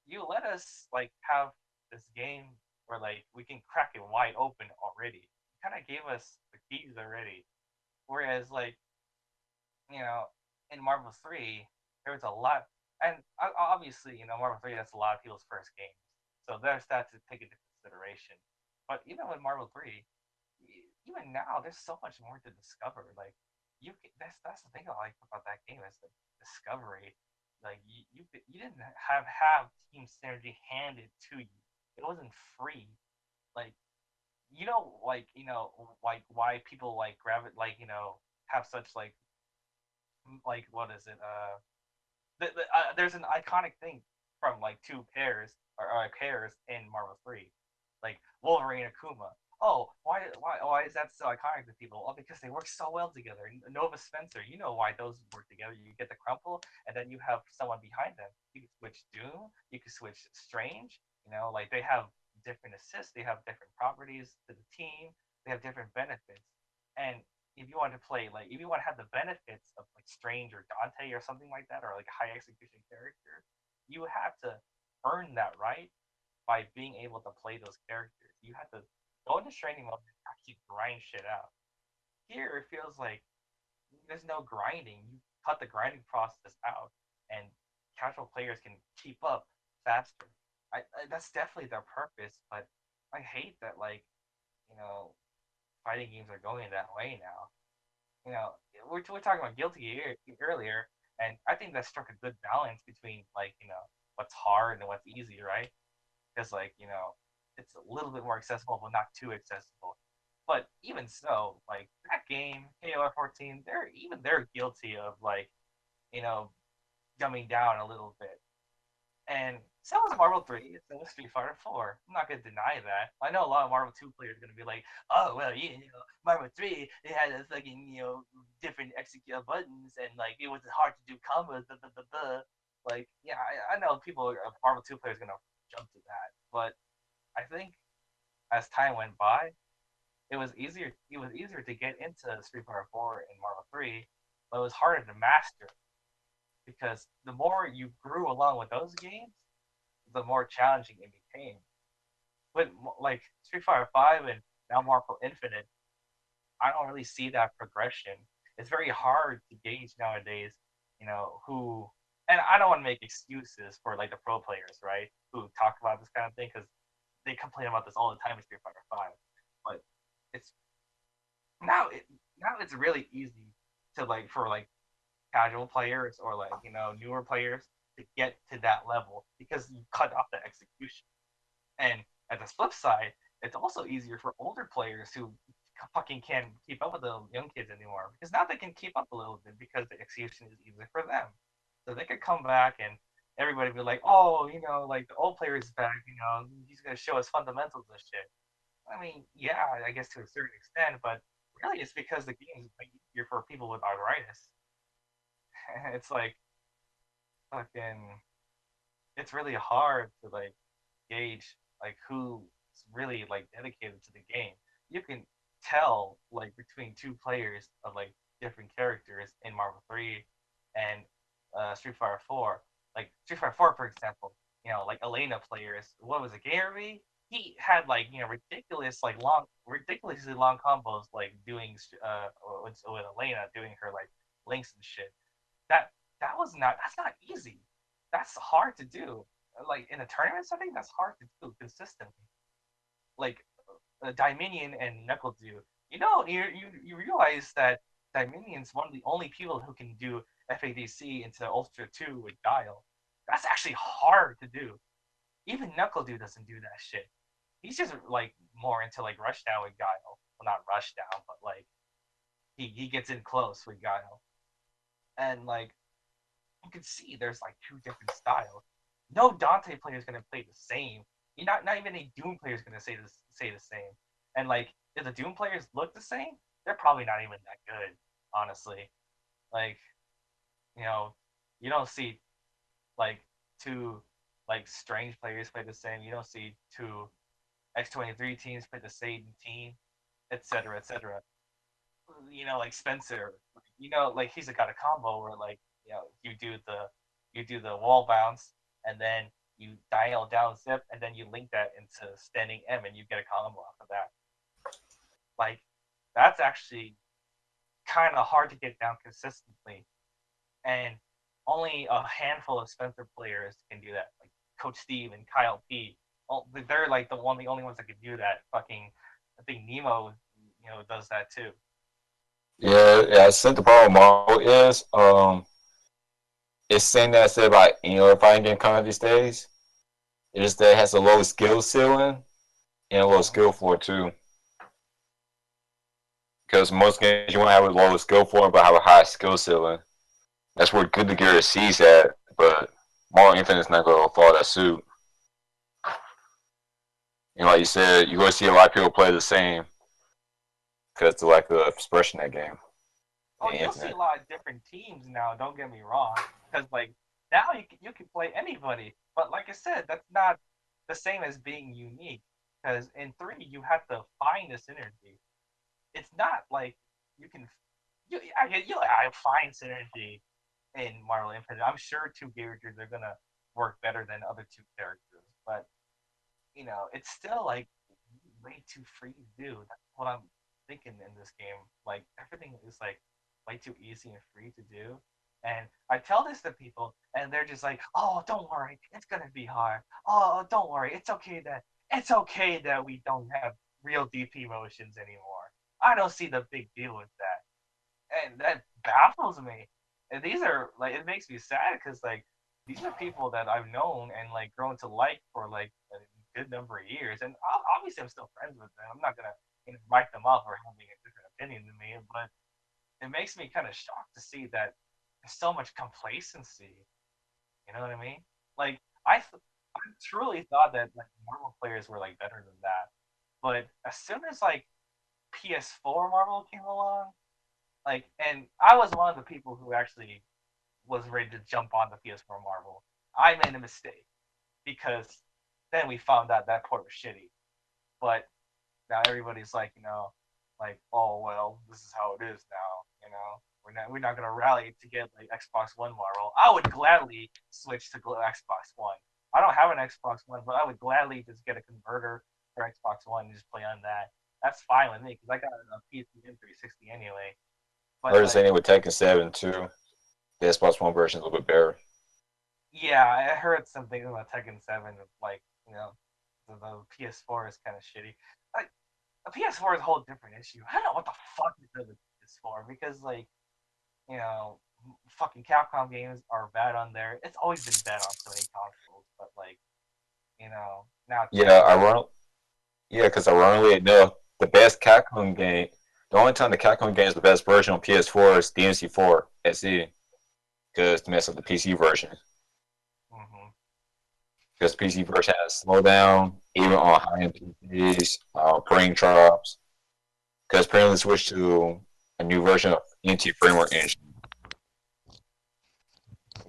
you let us like have this game where like we can crack it wide open already. You kind of gave us the keys already. Whereas like you know in Marvel 3 there was a lot, and obviously Marvel 3 that's a lot of people's first games, so there's that to take into consideration. But even with Marvel 3, even now there's so much more to discover. Like that's the thing I like about that game is the discovery. Like you didn't have team synergy handed to you. It wasn't free. Like like why people like have such like what is it there's an iconic thing from like two pairs or pairs in Marvel 3, like Wolverine and Akuma. Oh, why is that so iconic to people? Oh, because they work so well together. Nova Spencer, you know why those work together. You get the crumple, and then you have someone behind them. You can switch Doom. You can switch Strange. Like they have different assists. They have different properties to the team. They have different benefits. And if you want to play, like, if you want to have the benefits of like Strange or Dante or something like that, or like a high execution character, you have to earn that right by being able to play those characters. You have to go into training mode and actually grind shit out. Here, it feels like there's no grinding. You cut the grinding process out, and casual players can keep up faster. That's definitely their purpose, but I hate that you know fighting games are going that way now. We're talking about Guilty earlier, and I think that struck a good balance between what's hard and what's easy, right? Because it's a little bit more accessible, but not too accessible. But even so, like that game, KOF 14, they're guilty of you know dumbing down a little bit. And so was Marvel 3, so was Street Fighter 4. I'm not gonna deny that. I know a lot of Marvel 2 players are gonna be like, oh well, Marvel 3, it had a fucking different execute buttons, and like it was hard to do combos. Blah, blah, blah, blah. Like yeah, I know people Marvel 2 players are gonna jump to that, but I think as time went by, it was easier. It was easier to get into Street Fighter 4 and Marvel 3, but it was harder to master because the more you grew along with those games, the more challenging it became. But like Street Fighter 5 and now Marvel Infinite, I don't really see that progression. It's very hard to gauge nowadays, who. And I don't want to make excuses for like the pro players, right? Who talk about this kind of thing because they complain about this all the time in Street Fighter 5. But it's now it now it's really easy to for casual players or newer players to get to that level because you cut off the execution. And at the flip side, it's also easier for older players who fucking can't keep up with the young kids anymore because now they can keep up a little bit because the execution is easier for them. So they could come back and everybody be like, oh, like the old player is back, he's gonna show us fundamentals and shit. I mean, yeah, I guess to a certain extent, but really it's because the game is easier for people with arthritis. It's like fucking it's really hard to gauge who's really dedicated to the game. You can tell between two players of different characters in Marvel 3 and Street Fighter 4. Like Street Fighter 4, for example, like Elena players. What was it, Gary? He had ridiculously long combos doing with Elena doing her links and shit. That that's not easy. That's hard to do. Like in a tournament setting, that's hard to do consistently. Like Dominion and Knuckle do. You realize that Dominion's one of the only people who can do FADC into Ultra 2 with Guile. That's actually hard to do. Even Knuckle Dude doesn't do that shit. He's just more into Rushdown with Guile. Well, not Rushdown, but he gets in close with Guile. And you can see there's two different styles. No Dante player is gonna play the same. You're not even a Doom player is gonna say the same. And if the Doom players look the same, they're probably not even that good, honestly. Like you don't see like two like strange players play the same. You don't see two X23 teams play the same team, etc., etc. Like Spencer, like he's got a combo where like you do the wall bounce and then you dial down zip and then you link that into standing M and you get a combo off of that. Like that's actually kind of hard to get down consistently, and only a handful of Spencer players can do that. Like Coach Steve and Kyle P. They're like the only ones that can do that. Fucking, I think Nemo, does that too. Yeah. I think the problem with Marvel is it's saying that said about any other fighting game coming these days. It is that it has a low skill ceiling and a low skill floor too. Because most games you want to have a low skill floor but have a high skill ceiling. That's where Good to Gear sees at, but Marvel Infinite's not going to follow that suit. Like you said, you're going to see a lot of people play the same because of lack of expression in that game. Oh, you'll see a lot of different teams now. Don't get me wrong, because like now you can play anybody. But like I said, that's not the same as being unique. Because in 3, you have to find the synergy. It's not like you can. I find synergy in Marvel Infinite. I'm sure 2 characters are gonna work better than other 2 characters, but it's still like way too free to do. That's what I'm thinking in this game. Like everything is like way too easy and free to do. And I tell this to people, and they're just like, "Oh, don't worry, it's gonna be hard. Oh, don't worry, it's okay that we don't have real DP motions anymore. I don't see the big deal with that," and that baffles me. And these are like, it makes me sad because like these are people that I've known and like grown to like for like a good number of years, and obviously I'm still friends with them. I'm not gonna write them off for having a different opinion than me, but it makes me kind of shocked to see that there's so much complacency. You know what I mean? Like I truly thought that like Marvel players were like better than that, but as soon as like PS4 Marvel came along, like, and I was one of the people who actually was ready to jump on the PS4 Marvel. I made a mistake because then we found out that port was shitty. But now everybody's like, like, oh well, this is how it is now. We're not gonna rally to get like Xbox One Marvel. I would gladly switch to Xbox One. I don't have an Xbox One, but I would gladly just get a converter for Xbox One and just play on that. That's fine with me because I got a PC and 360 anyway. But I heard saying with Tekken 7 too. The Xbox One version is a little bit better. Yeah, I heard some things about Tekken 7. Like, the PS4 is kind of shitty. Like, the PS4 is a whole different issue. I don't know what the fuck is with the PS4 because, like, fucking Capcom games are bad on there. It's always been bad on so many consoles, but like, now. Because ironically enough, the best Capcom game, the only time the Capcom game is the best version on PS4 is DMC4 SE. Because to mess up the PC version. Because the PC version has slowdown, even on high-end PCs, frame drops. Because apparently switched to a new version of Unity framework engine.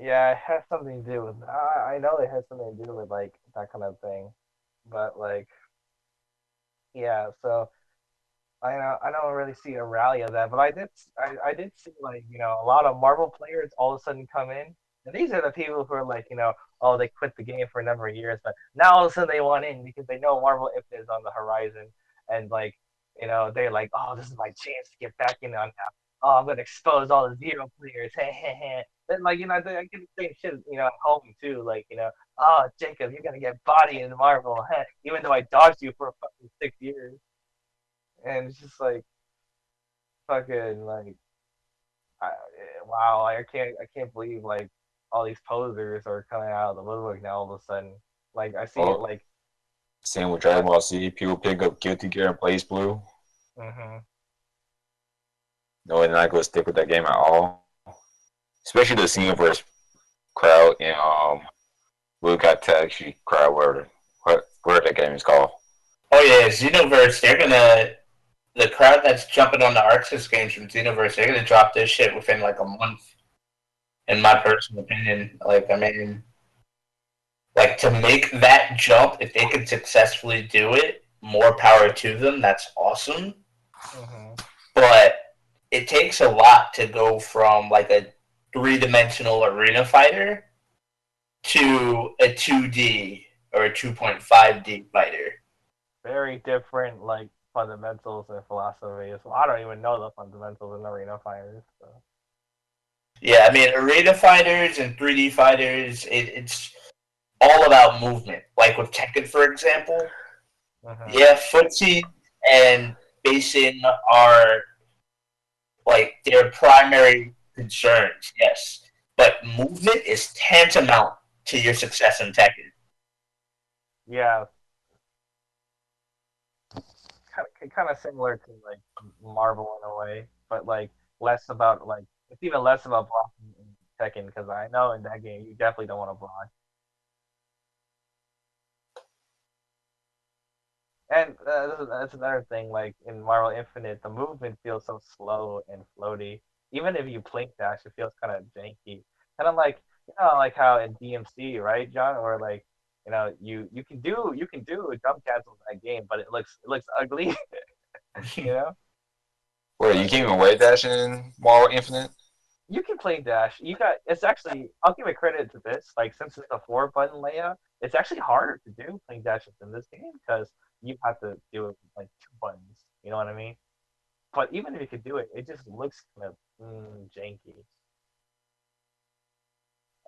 Yeah, it has something to do with. I know it has something to do with like that kind of thing, but like, yeah. So I don't really see a rally of that, but I did see like a lot of Marvel players all of a sudden come in, and these are the people who are like oh they quit the game for a number of years, but now all of a sudden they want in because they know Marvel Infinite is on the horizon, and like they're like oh this is my chance to get back in on now. Oh I'm gonna expose all the Zero players, then like I get the same shit at home too, like oh Jacob you're gonna get body in Marvel, even though I dodged you for fucking 6 years. And it's just like fucking like I, wow, I can't believe like all these posers are coming out of the woodwork now all of a sudden. Like I see it like same with Dragon Ball Z, people pick up Guilty Gear and Blaze Blue. No, they're not gonna stick with that game at all. Especially the Xenoverse crowd and Budokai crowd, whatever that game is called. Oh yeah, Xenoverse, they're gonna the crowd that's jumping on the Arxis games from Xenoverse, they're gonna drop this shit within like a month. in my personal opinion. Like, I mean, like to make that jump, if they can successfully do it, more power to them. That's awesome. Mm-hmm. But it takes a lot to go from like a three-dimensional arena fighter to a 2D or a 2.5D fighter. Very different, like, fundamentals and philosophies. Well, I don't even know the fundamentals in arena fighters. So. Yeah, I mean, arena fighters and 3D fighters, it's all about movement. Like with Tekken, for example, yeah, footsie and basing are like their primary concerns, yes. But movement is tantamount to your success in Tekken. Yeah, kind of similar to like Marvel in a way, but like less about like it's even less about blocking in Tekken because I know in that game you definitely don't want to block. And that's another thing. Like in Marvel Infinite, the movement feels so slow and floaty. Even if you blink dash, it feels kind of janky. Kind of like like how in DMC, right, John? Or like you can do jump cancels in that game, but it looks ugly. you know. Wait, you can't even wave dash in Marvel Infinite? You can play dash. It's actually I'll give it credit to this. Like since it's a 4 button layout, it's actually harder to do playing dashes in this game because you have to do it with like 2 buttons. You know what I mean? But even if you could do it, it just looks kind of janky.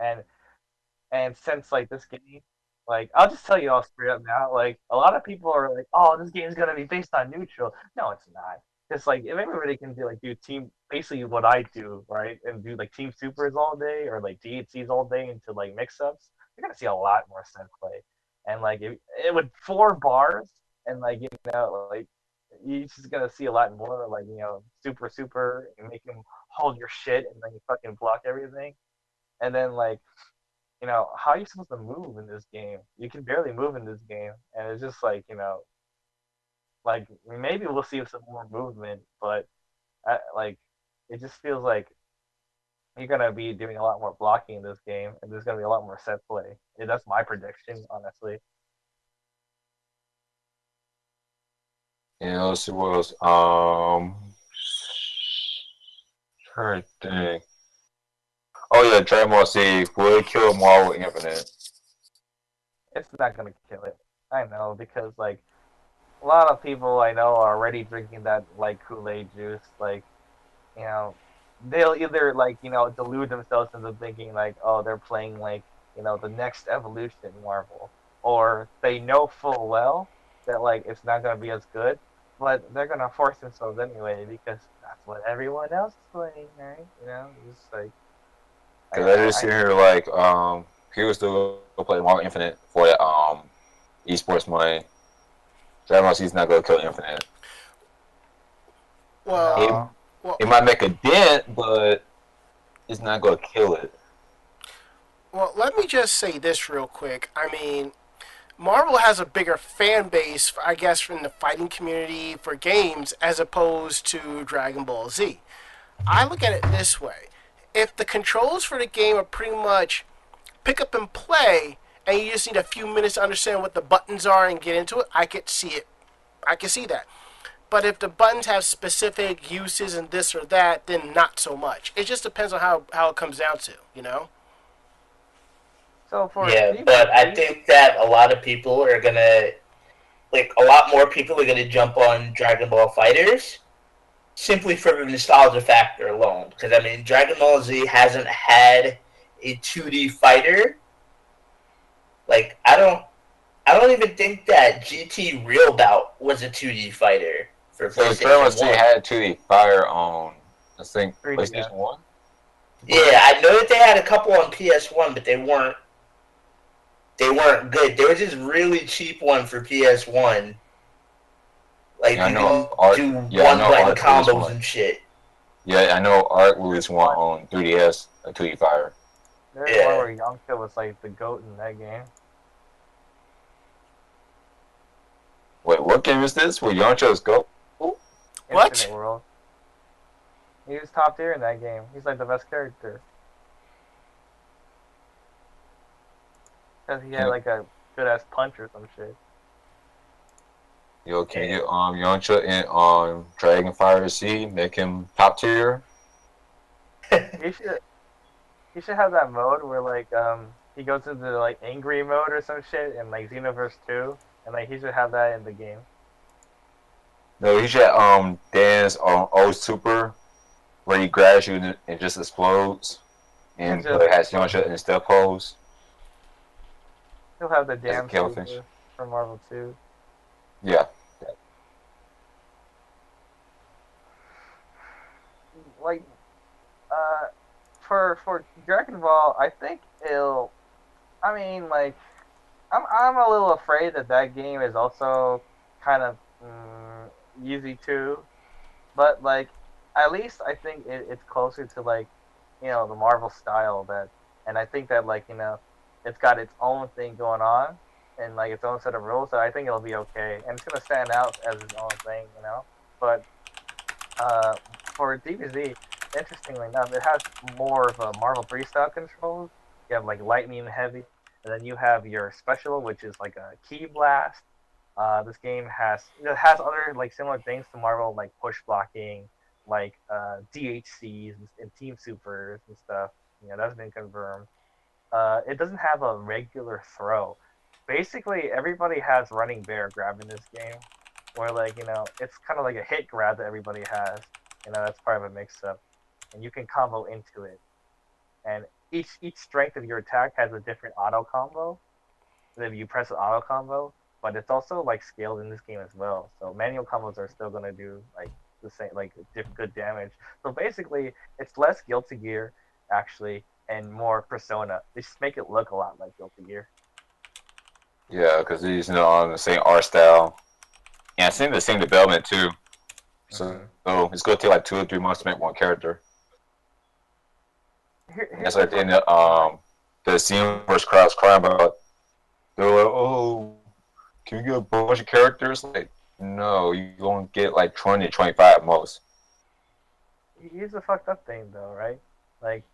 And And since like this game, like I'll just tell you all straight up now, like a lot of people are like, "Oh, this game's gonna be based on neutral." No, it's not. It's like if everybody can do team, basically what I do, right, and do like team supers all day or like DHCs all day into like mix-ups, you're gonna see a lot more set play. And like it with 4 bars and like like you're just gonna see a lot more like super and make him hold your shit and then you fucking block everything. And then like how are you supposed to move in this game? You can barely move in this game, and it's just like maybe we'll see some more movement, but like it just feels like you're gonna be doing a lot more blocking in this game, and there's gonna be a lot more set play. And that's my prediction, honestly. Let's see what else. Trying to think. Oh yeah, Dragon Ball Z would kill Marvel Infinite. It's not gonna kill it. I know because like a lot of people I know are already drinking that like Kool-Aid juice, like you know, they'll either delude themselves into thinking like, oh, they're playing like the next evolution in Marvel, or they know full well that like it's not gonna be as good, but they're gonna force themselves anyway because that's what everyone else is playing, right? Just like Cause I just sit here like people still go play Marvel Infinite for the esports money. Dragon Ball Z is not gonna kill Infinite. Well, It no. well, it might make a dent, but it's not gonna kill it. well. Let me just say this real quick. I mean, Marvel has a bigger fan base, I guess, from the fighting community for games as opposed to Dragon Ball Z. I look at it this way: if the controls for the game are pretty much pick up and play, and you just need a few minutes to understand what the buttons are and get into it, I could see it. I can see that. But if the buttons have specific uses and this or that, then not so much. It just depends on how it comes down to, you know? So for Yeah, but I DBZ, think that a lot of people are gonna, like, a lot more people are gonna jump on Dragon Ball Fighters simply for the nostalgia factor alone. Because I mean, Dragon Ball Z hasn't had a 2D fighter. Like, I don't even think that GT Real Bout was a 2D fighter for So Dragon Ball PlayStation Z One. had to be fire on I think 3DS. PlayStation One. Yeah, I know that they had a couple on PS1, but they weren't good. There was this really cheap one for PS1. Like Yeah, I you know can Art. do Yeah, I one know button Art released combos one. and shit. Yeah, I know Art released one on 3DS, a 2D fire. There's one Yeah. where Yonka was like the goat in that game. Wait, what game is this? Where Yoncho's go? What? Infinite World. He was top tier in that game. He's like the best character. Because he had like a good ass punch or some shit. Yo, can you get Yoncha and Dragonfire C, make him top tier? He should he should have that mode where like he goes into like angry mode or some shit in like Xenoverse 2, and like he should have that in the game. No, he should dance on O Super where he grabs you and it just explodes, and Just has Yoncha in step pose he'll have the as a damn killfish. super from Marvel 2. Yeah. Like for Dragon Ball, I think it'll. I mean, like I'm a little afraid that that game is also kind of easy too, but like at least I think it's closer to like the Marvel style that, and I think that like it's got its own thing going on and like its own set of rules. So I think it'll be okay, and it's gonna stand out as its own thing. But uh, for DBZ, interestingly enough, it has more of a Marvel 3 style controls. You have like lightning heavy, and then you have your special, which is like a key blast. This game has other like similar things to Marvel, like push blocking, like DHCs and Team Supers and stuff. That's been confirmed. It doesn't have a regular throw. Basically, everybody has running bear grab in this game, where like it's kind of like a hit grab that everybody has. That's part of a mix up, and you can combo into it. And each strength of your attack has a different auto combo. If you press an auto combo, but it's also like scaled in this game as well. So manual combos are still gonna do like the same, like good damage. So basically, it's less Guilty Gear actually, and more Persona. They just make it look a lot like Guilty Gear. Yeah, because he's on the same art style. And it's in the same development too. So it's going to take like 2 or 3 months to make one character. That's like the scene where crowd's crying about. They're like, oh, can we get a bunch of characters? Like, no, you're going to get like 20, 25 most. Here's the fucked up thing though, right? Like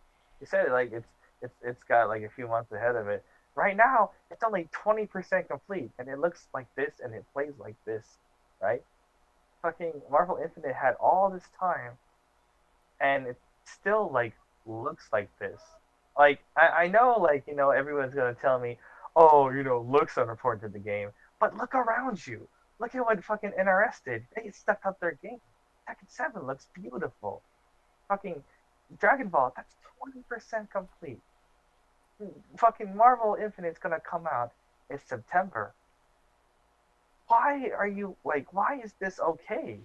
you said, like it's got like a few months ahead of it. Right now, it's only 20% complete, and it looks like this, and it plays like this, right? Fucking Marvel Infinite had all this time, and it still like looks like this. Like I know, like everyone's gonna tell me, oh, looks are important to the game, but look around you. Look at what fucking NRS did. They stepped up their game. Tekken 7 looks beautiful. Fucking Dragon Ball, that's 20% complete. Fucking Marvel Infinite's gonna come out in September. Why are you like? Why is this okay?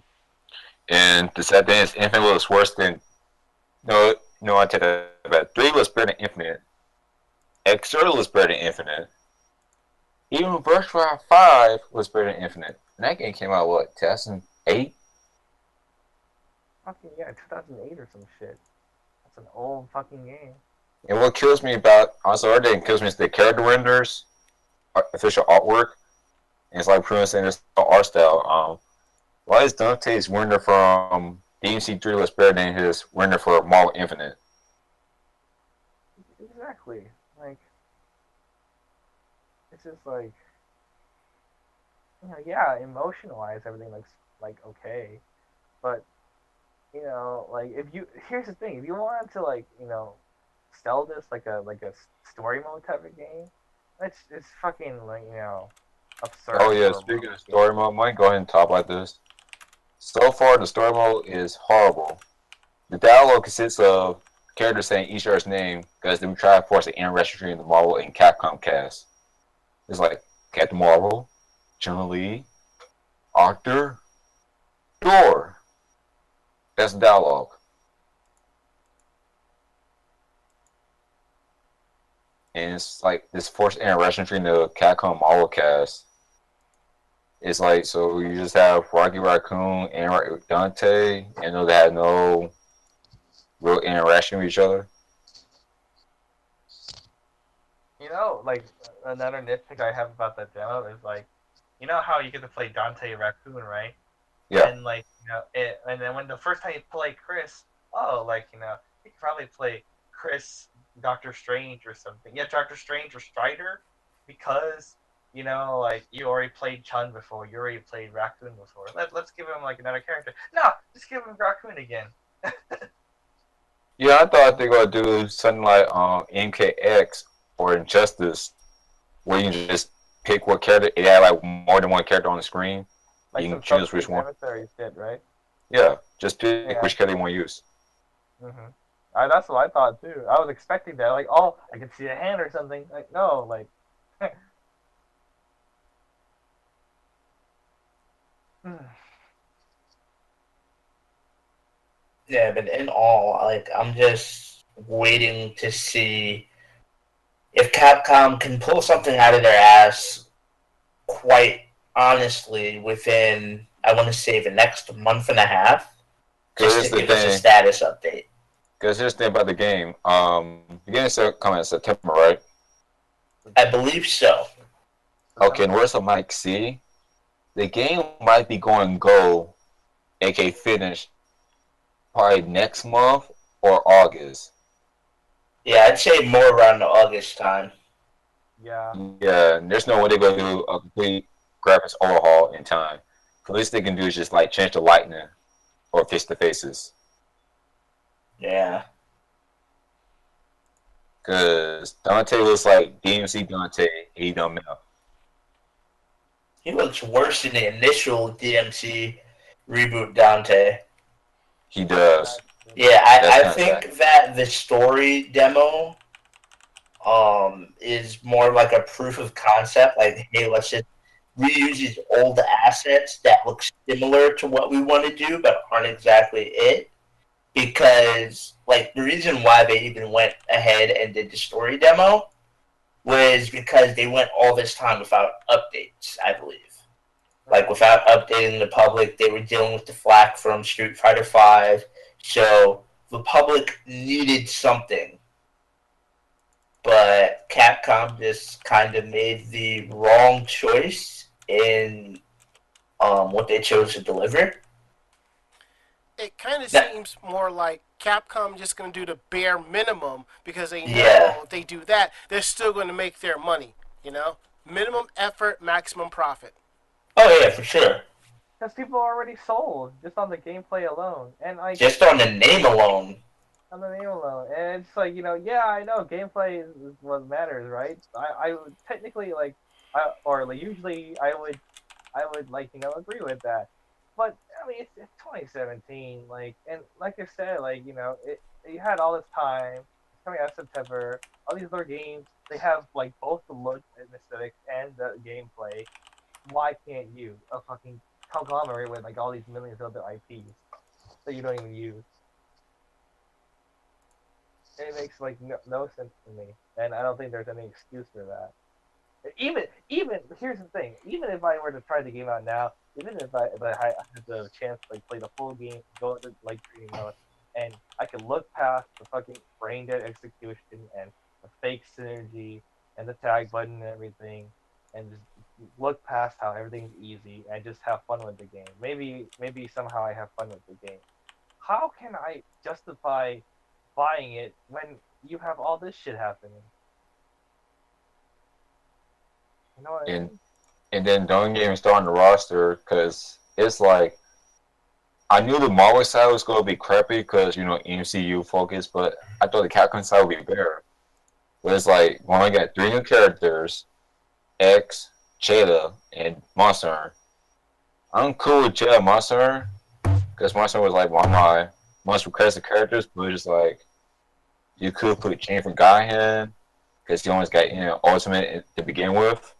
And the sad thing is, Infinite was worse than. No, I take that back. 3 was better than Infinite. External was better than Infinite. Even Virtual 5 was better than Infinite. And that game came out, what, 2008? Fucking yeah, 2008 or some shit. That's an old fucking game. And what kills me about also our day kills me is the character renders, official artwork. And it's like pretty much saying this art style. Why is Dante's render from DMC3 was better than his render for Marvel Infinite? Exactly. Like, it's just like, yeah, emotion-wise, everything looks like okay, but like here's the thing, if you wanted to like sell this like a story mode type of game, it's fucking like absurd. Oh yeah, speaking of story mode, might go ahead and talk about this. So far, the story mode is horrible. The dialogue consists of characters saying each other's name because they try to force an interest in the Marvel and Capcom cast. It's like Captain Marvel, Chun-Li, Octor, Thor. That's the dialogue. And it's like this forced interaction between the Capcom Marvel cast. It's like, so you just have Rocky Raccoon and Dante, and they had no real interaction with each other. Like another nitpick I have about that demo is like, how you get to play Dante Raccoon, right? Yeah. And like, and then when the first time you play Chris, oh, like you could probably play Chris, Doctor Strange or something. Yeah, Doctor Strange or Strider, because like you already played Chun before, you already played Raccoon before. Let's give him like another character. No, just give him Raccoon again. Yeah, I thought they were gonna do something like MKX or Injustice, where you can just pick what character. It had like more than one character on the screen. Like You some can choose which subspace one. emissary shit, right? Yeah, just pick Yeah. which character you want to use. That's what I thought too. I was expecting that, like, oh, I could see a hand or something. Like, no, like. Yeah, but in all, like I'm just waiting to see if Capcom can pull something out of their ass. Quite honestly, within I want to say the next month and a half, Because just here's to the give us a thing. status update. Because here's the thing about the game. The game is coming in September, right? I believe so. Okay, and where's the Mike C? The game might be going go, aka finish, probably next month or August. Yeah, I'd say more around the August time. Yeah. Yeah, and there's no way they're gonna do a complete graphics overhaul in time. The least they can do is just like change the lighting or fix the faces. Yeah. Cause Dante looks like DMC Dante. He don't know. He looks worse than the initial DMC reboot Dante. He does. Yeah, That's I kind of sad. think that the story demo is more like a proof of concept. Like, hey, let's just reuse these old assets that look similar to what we want to do, but aren't exactly it. Because like the reason why they even went ahead and did the story demo was because they went all this time without updates, I believe. Like without updating the public, they were dealing with the flack from Street Fighter V. So the public needed something, but Capcom just kind of made the wrong choice in what they chose to deliver. It kind of Now, seems more like Capcom just going to do the bare minimum because they yeah. know if they do that, they're still going to make their money. You know, minimum effort, maximum profit. Oh yeah, for sure. Because people are already sold just on the gameplay alone, and like Just on the name alone. on the name alone, and it's like yeah, I know gameplay is what matters, right? I would technically or like usually I would like agree with that, but I mean it's 2017, like, and like I said, like you had all this time it's coming out in September, all these other games they have like both the look and aesthetics and the gameplay. Why can't you a fucking conglomerate with like all these millions of other IPs that you don't even use? It makes like no sense to me, and I don't think there's any excuse for that. Even here's the thing: even if I were to try the game out now, even if I had the chance to like play the full game, go into like training mode, and I could look past the fucking brain dead execution and the fake synergy and the tag button and everything, and just look past how everything's easy and just have fun with the game. Maybe somehow I have fun with the game. How can I justify buying it when you have all this shit happening? You know what I And mean? and then don't get me started on the roster because it's like I knew the Marvel side was gonna be crappy because MCU focus, but I thought the Capcom side would be better. But it's like when I got three new characters, X, Jada, and Monster Hunter. I'm cool with Jada Monster Hunter because Monster Hunter was like one of my most requested characters, but it's like you could put Chain for Guy in because he always got Ultimate to begin with.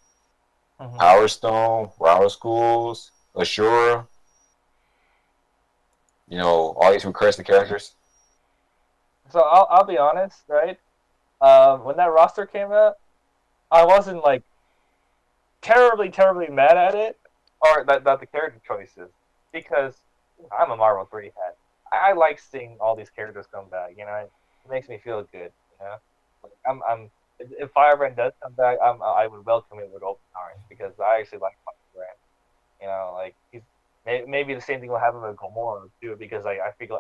Power Stone, Rival Schools, Ashura, all these requested characters. So I'll be honest, right? When that roster came out, I wasn't like terribly mad at it, or that the character choices, because I'm a Marvel 3 head. I like seeing all these characters come back. It makes me feel good. Like, I'm if Firebrand does come back, I would welcome it with open arms because I actually like Firebrand. Like maybe the same thing will happen with Gamora too because I feel I'm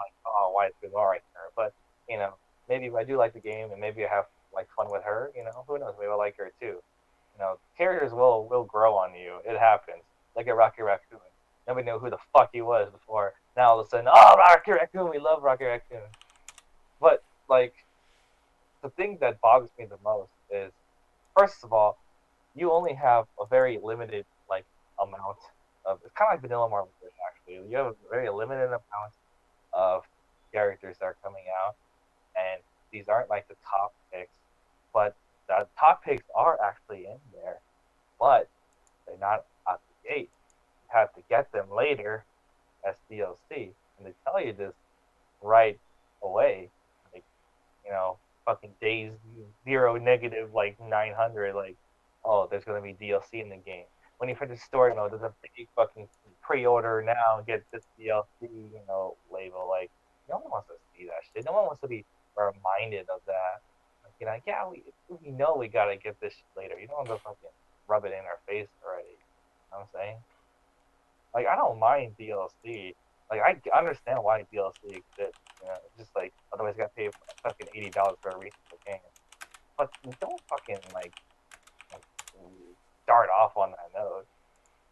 like, oh, why is Gamora right there? But maybe I do like the game and maybe I have like fun with her. Who knows? Maybe I like her too. characters will grow on you. It happens. Like a Rocky Raccoon. Nobody knew who the fuck he was before. Now all of a sudden, oh, Rocky Raccoon, we love Rocky Raccoon. But like, the thing that bothers me the most is, first of all, you only have a very limited like amount of. It's kind of like vanilla Marvel actually. You have a very limited amount of characters that are coming out, and these aren't like the top picks, but the top picks are actually in there, but they're not at the gate. You have to get them later as DLC, and they tell you this right away, like fucking days zero negative like 900, like, oh, there's gonna be DLC in the game. When you finish story mode, there's a big fucking pre-order now and get this DLC, label. Like, no one wants to see that shit. No one wants to be reminded of that. Like, yeah, we know we gotta get this shit later. You don't want to fucking rub it in our face already. You know what I'm saying? Like, I don't mind DLC. Like, I understand why DLC exists. It's just like, otherwise you gotta pay fucking $80 for a reasonable game. But don't fucking like start off on that note.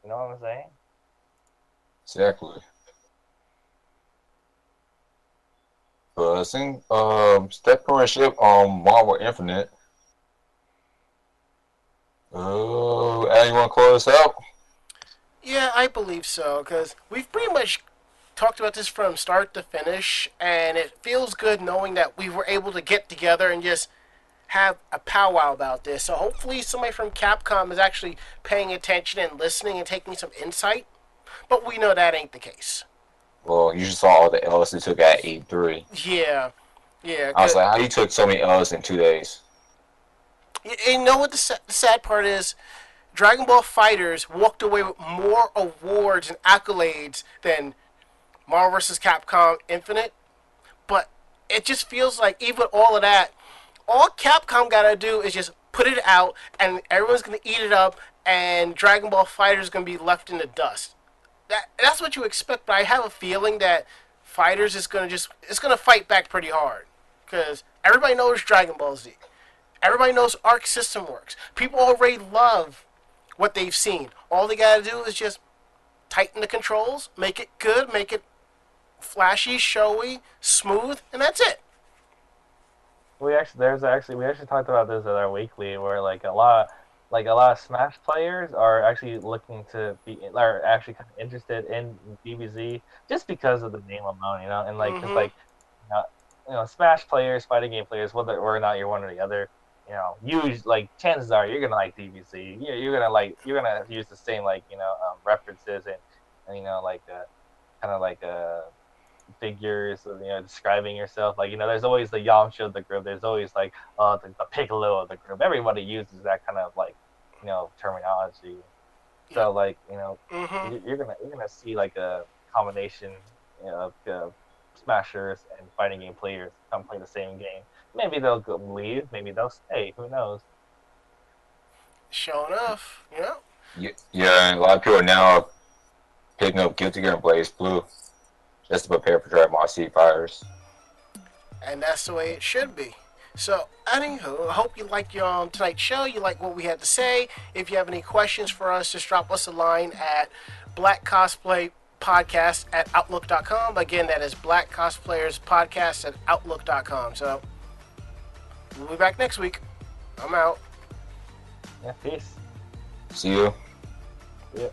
You know what I'm saying? Exactly. But I think step ownership on Marvel Infinite. Anyone close us out? Yeah, I believe so, because we've pretty much talked about this from start to finish, and it feels good knowing that we were able to get together and just have a powwow about this. So hopefully somebody from Capcom is actually paying attention and listening and taking some insight, but we know that ain't the case. Well, you just saw all the L's they took at E3. Yeah, yeah. I was like, how you took so many L's in 2 days? You know what the sad part is? Dragon Ball Fighters walked away with more awards and accolades than Marvel vs. Capcom Infinite, but it just feels like even all of that, all Capcom gotta do is just put it out, and everyone's gonna eat it up, and Dragon Ball Fighters is gonna be left in the dust. That's what you expect, but I have a feeling that Fighters is gonna fight back pretty hard, because everybody knows Dragon Ball Z. Everybody knows Arc System works. People already love what they've seen. All they gotta do is just tighten the controls, make it good, make it flashy, showy, smooth, and that's it. We actually talked about this at our weekly, where a lot of Smash players are actually are actually kind of interested in DBZ just because of the name alone, and like Mm-hmm. it's like Smash players, fighting game players, whether or not you're one or the other, usually like chances are you're gonna like DBZ. You're gonna use the same references and kind of like figures, describing yourself. Like, there's always the Yamcha of the group. There's always like the Piccolo of the group. Everybody uses that kind of terminology. So like Mm-hmm. you're gonna see like a combination of smashers and fighting game players come play the same game. Maybe they'll leave. Maybe they'll stay. Who knows? Sure enough, Yeah, and a lot of people now are picking up Guilty Gear and Blaze Blue just to prepare for Dragon Ball Z Fighters. and that's the way it should be. So, anywho, I hope you liked tonight's show. You like what we had to say. If you have any questions for us, just drop us a line at blackcosplaypodcast@outlook.com. Again, that is blackcosplayerspodcast@outlook.com. So, we'll be back next week. I'm out. Yeah, peace. See you. Yeah.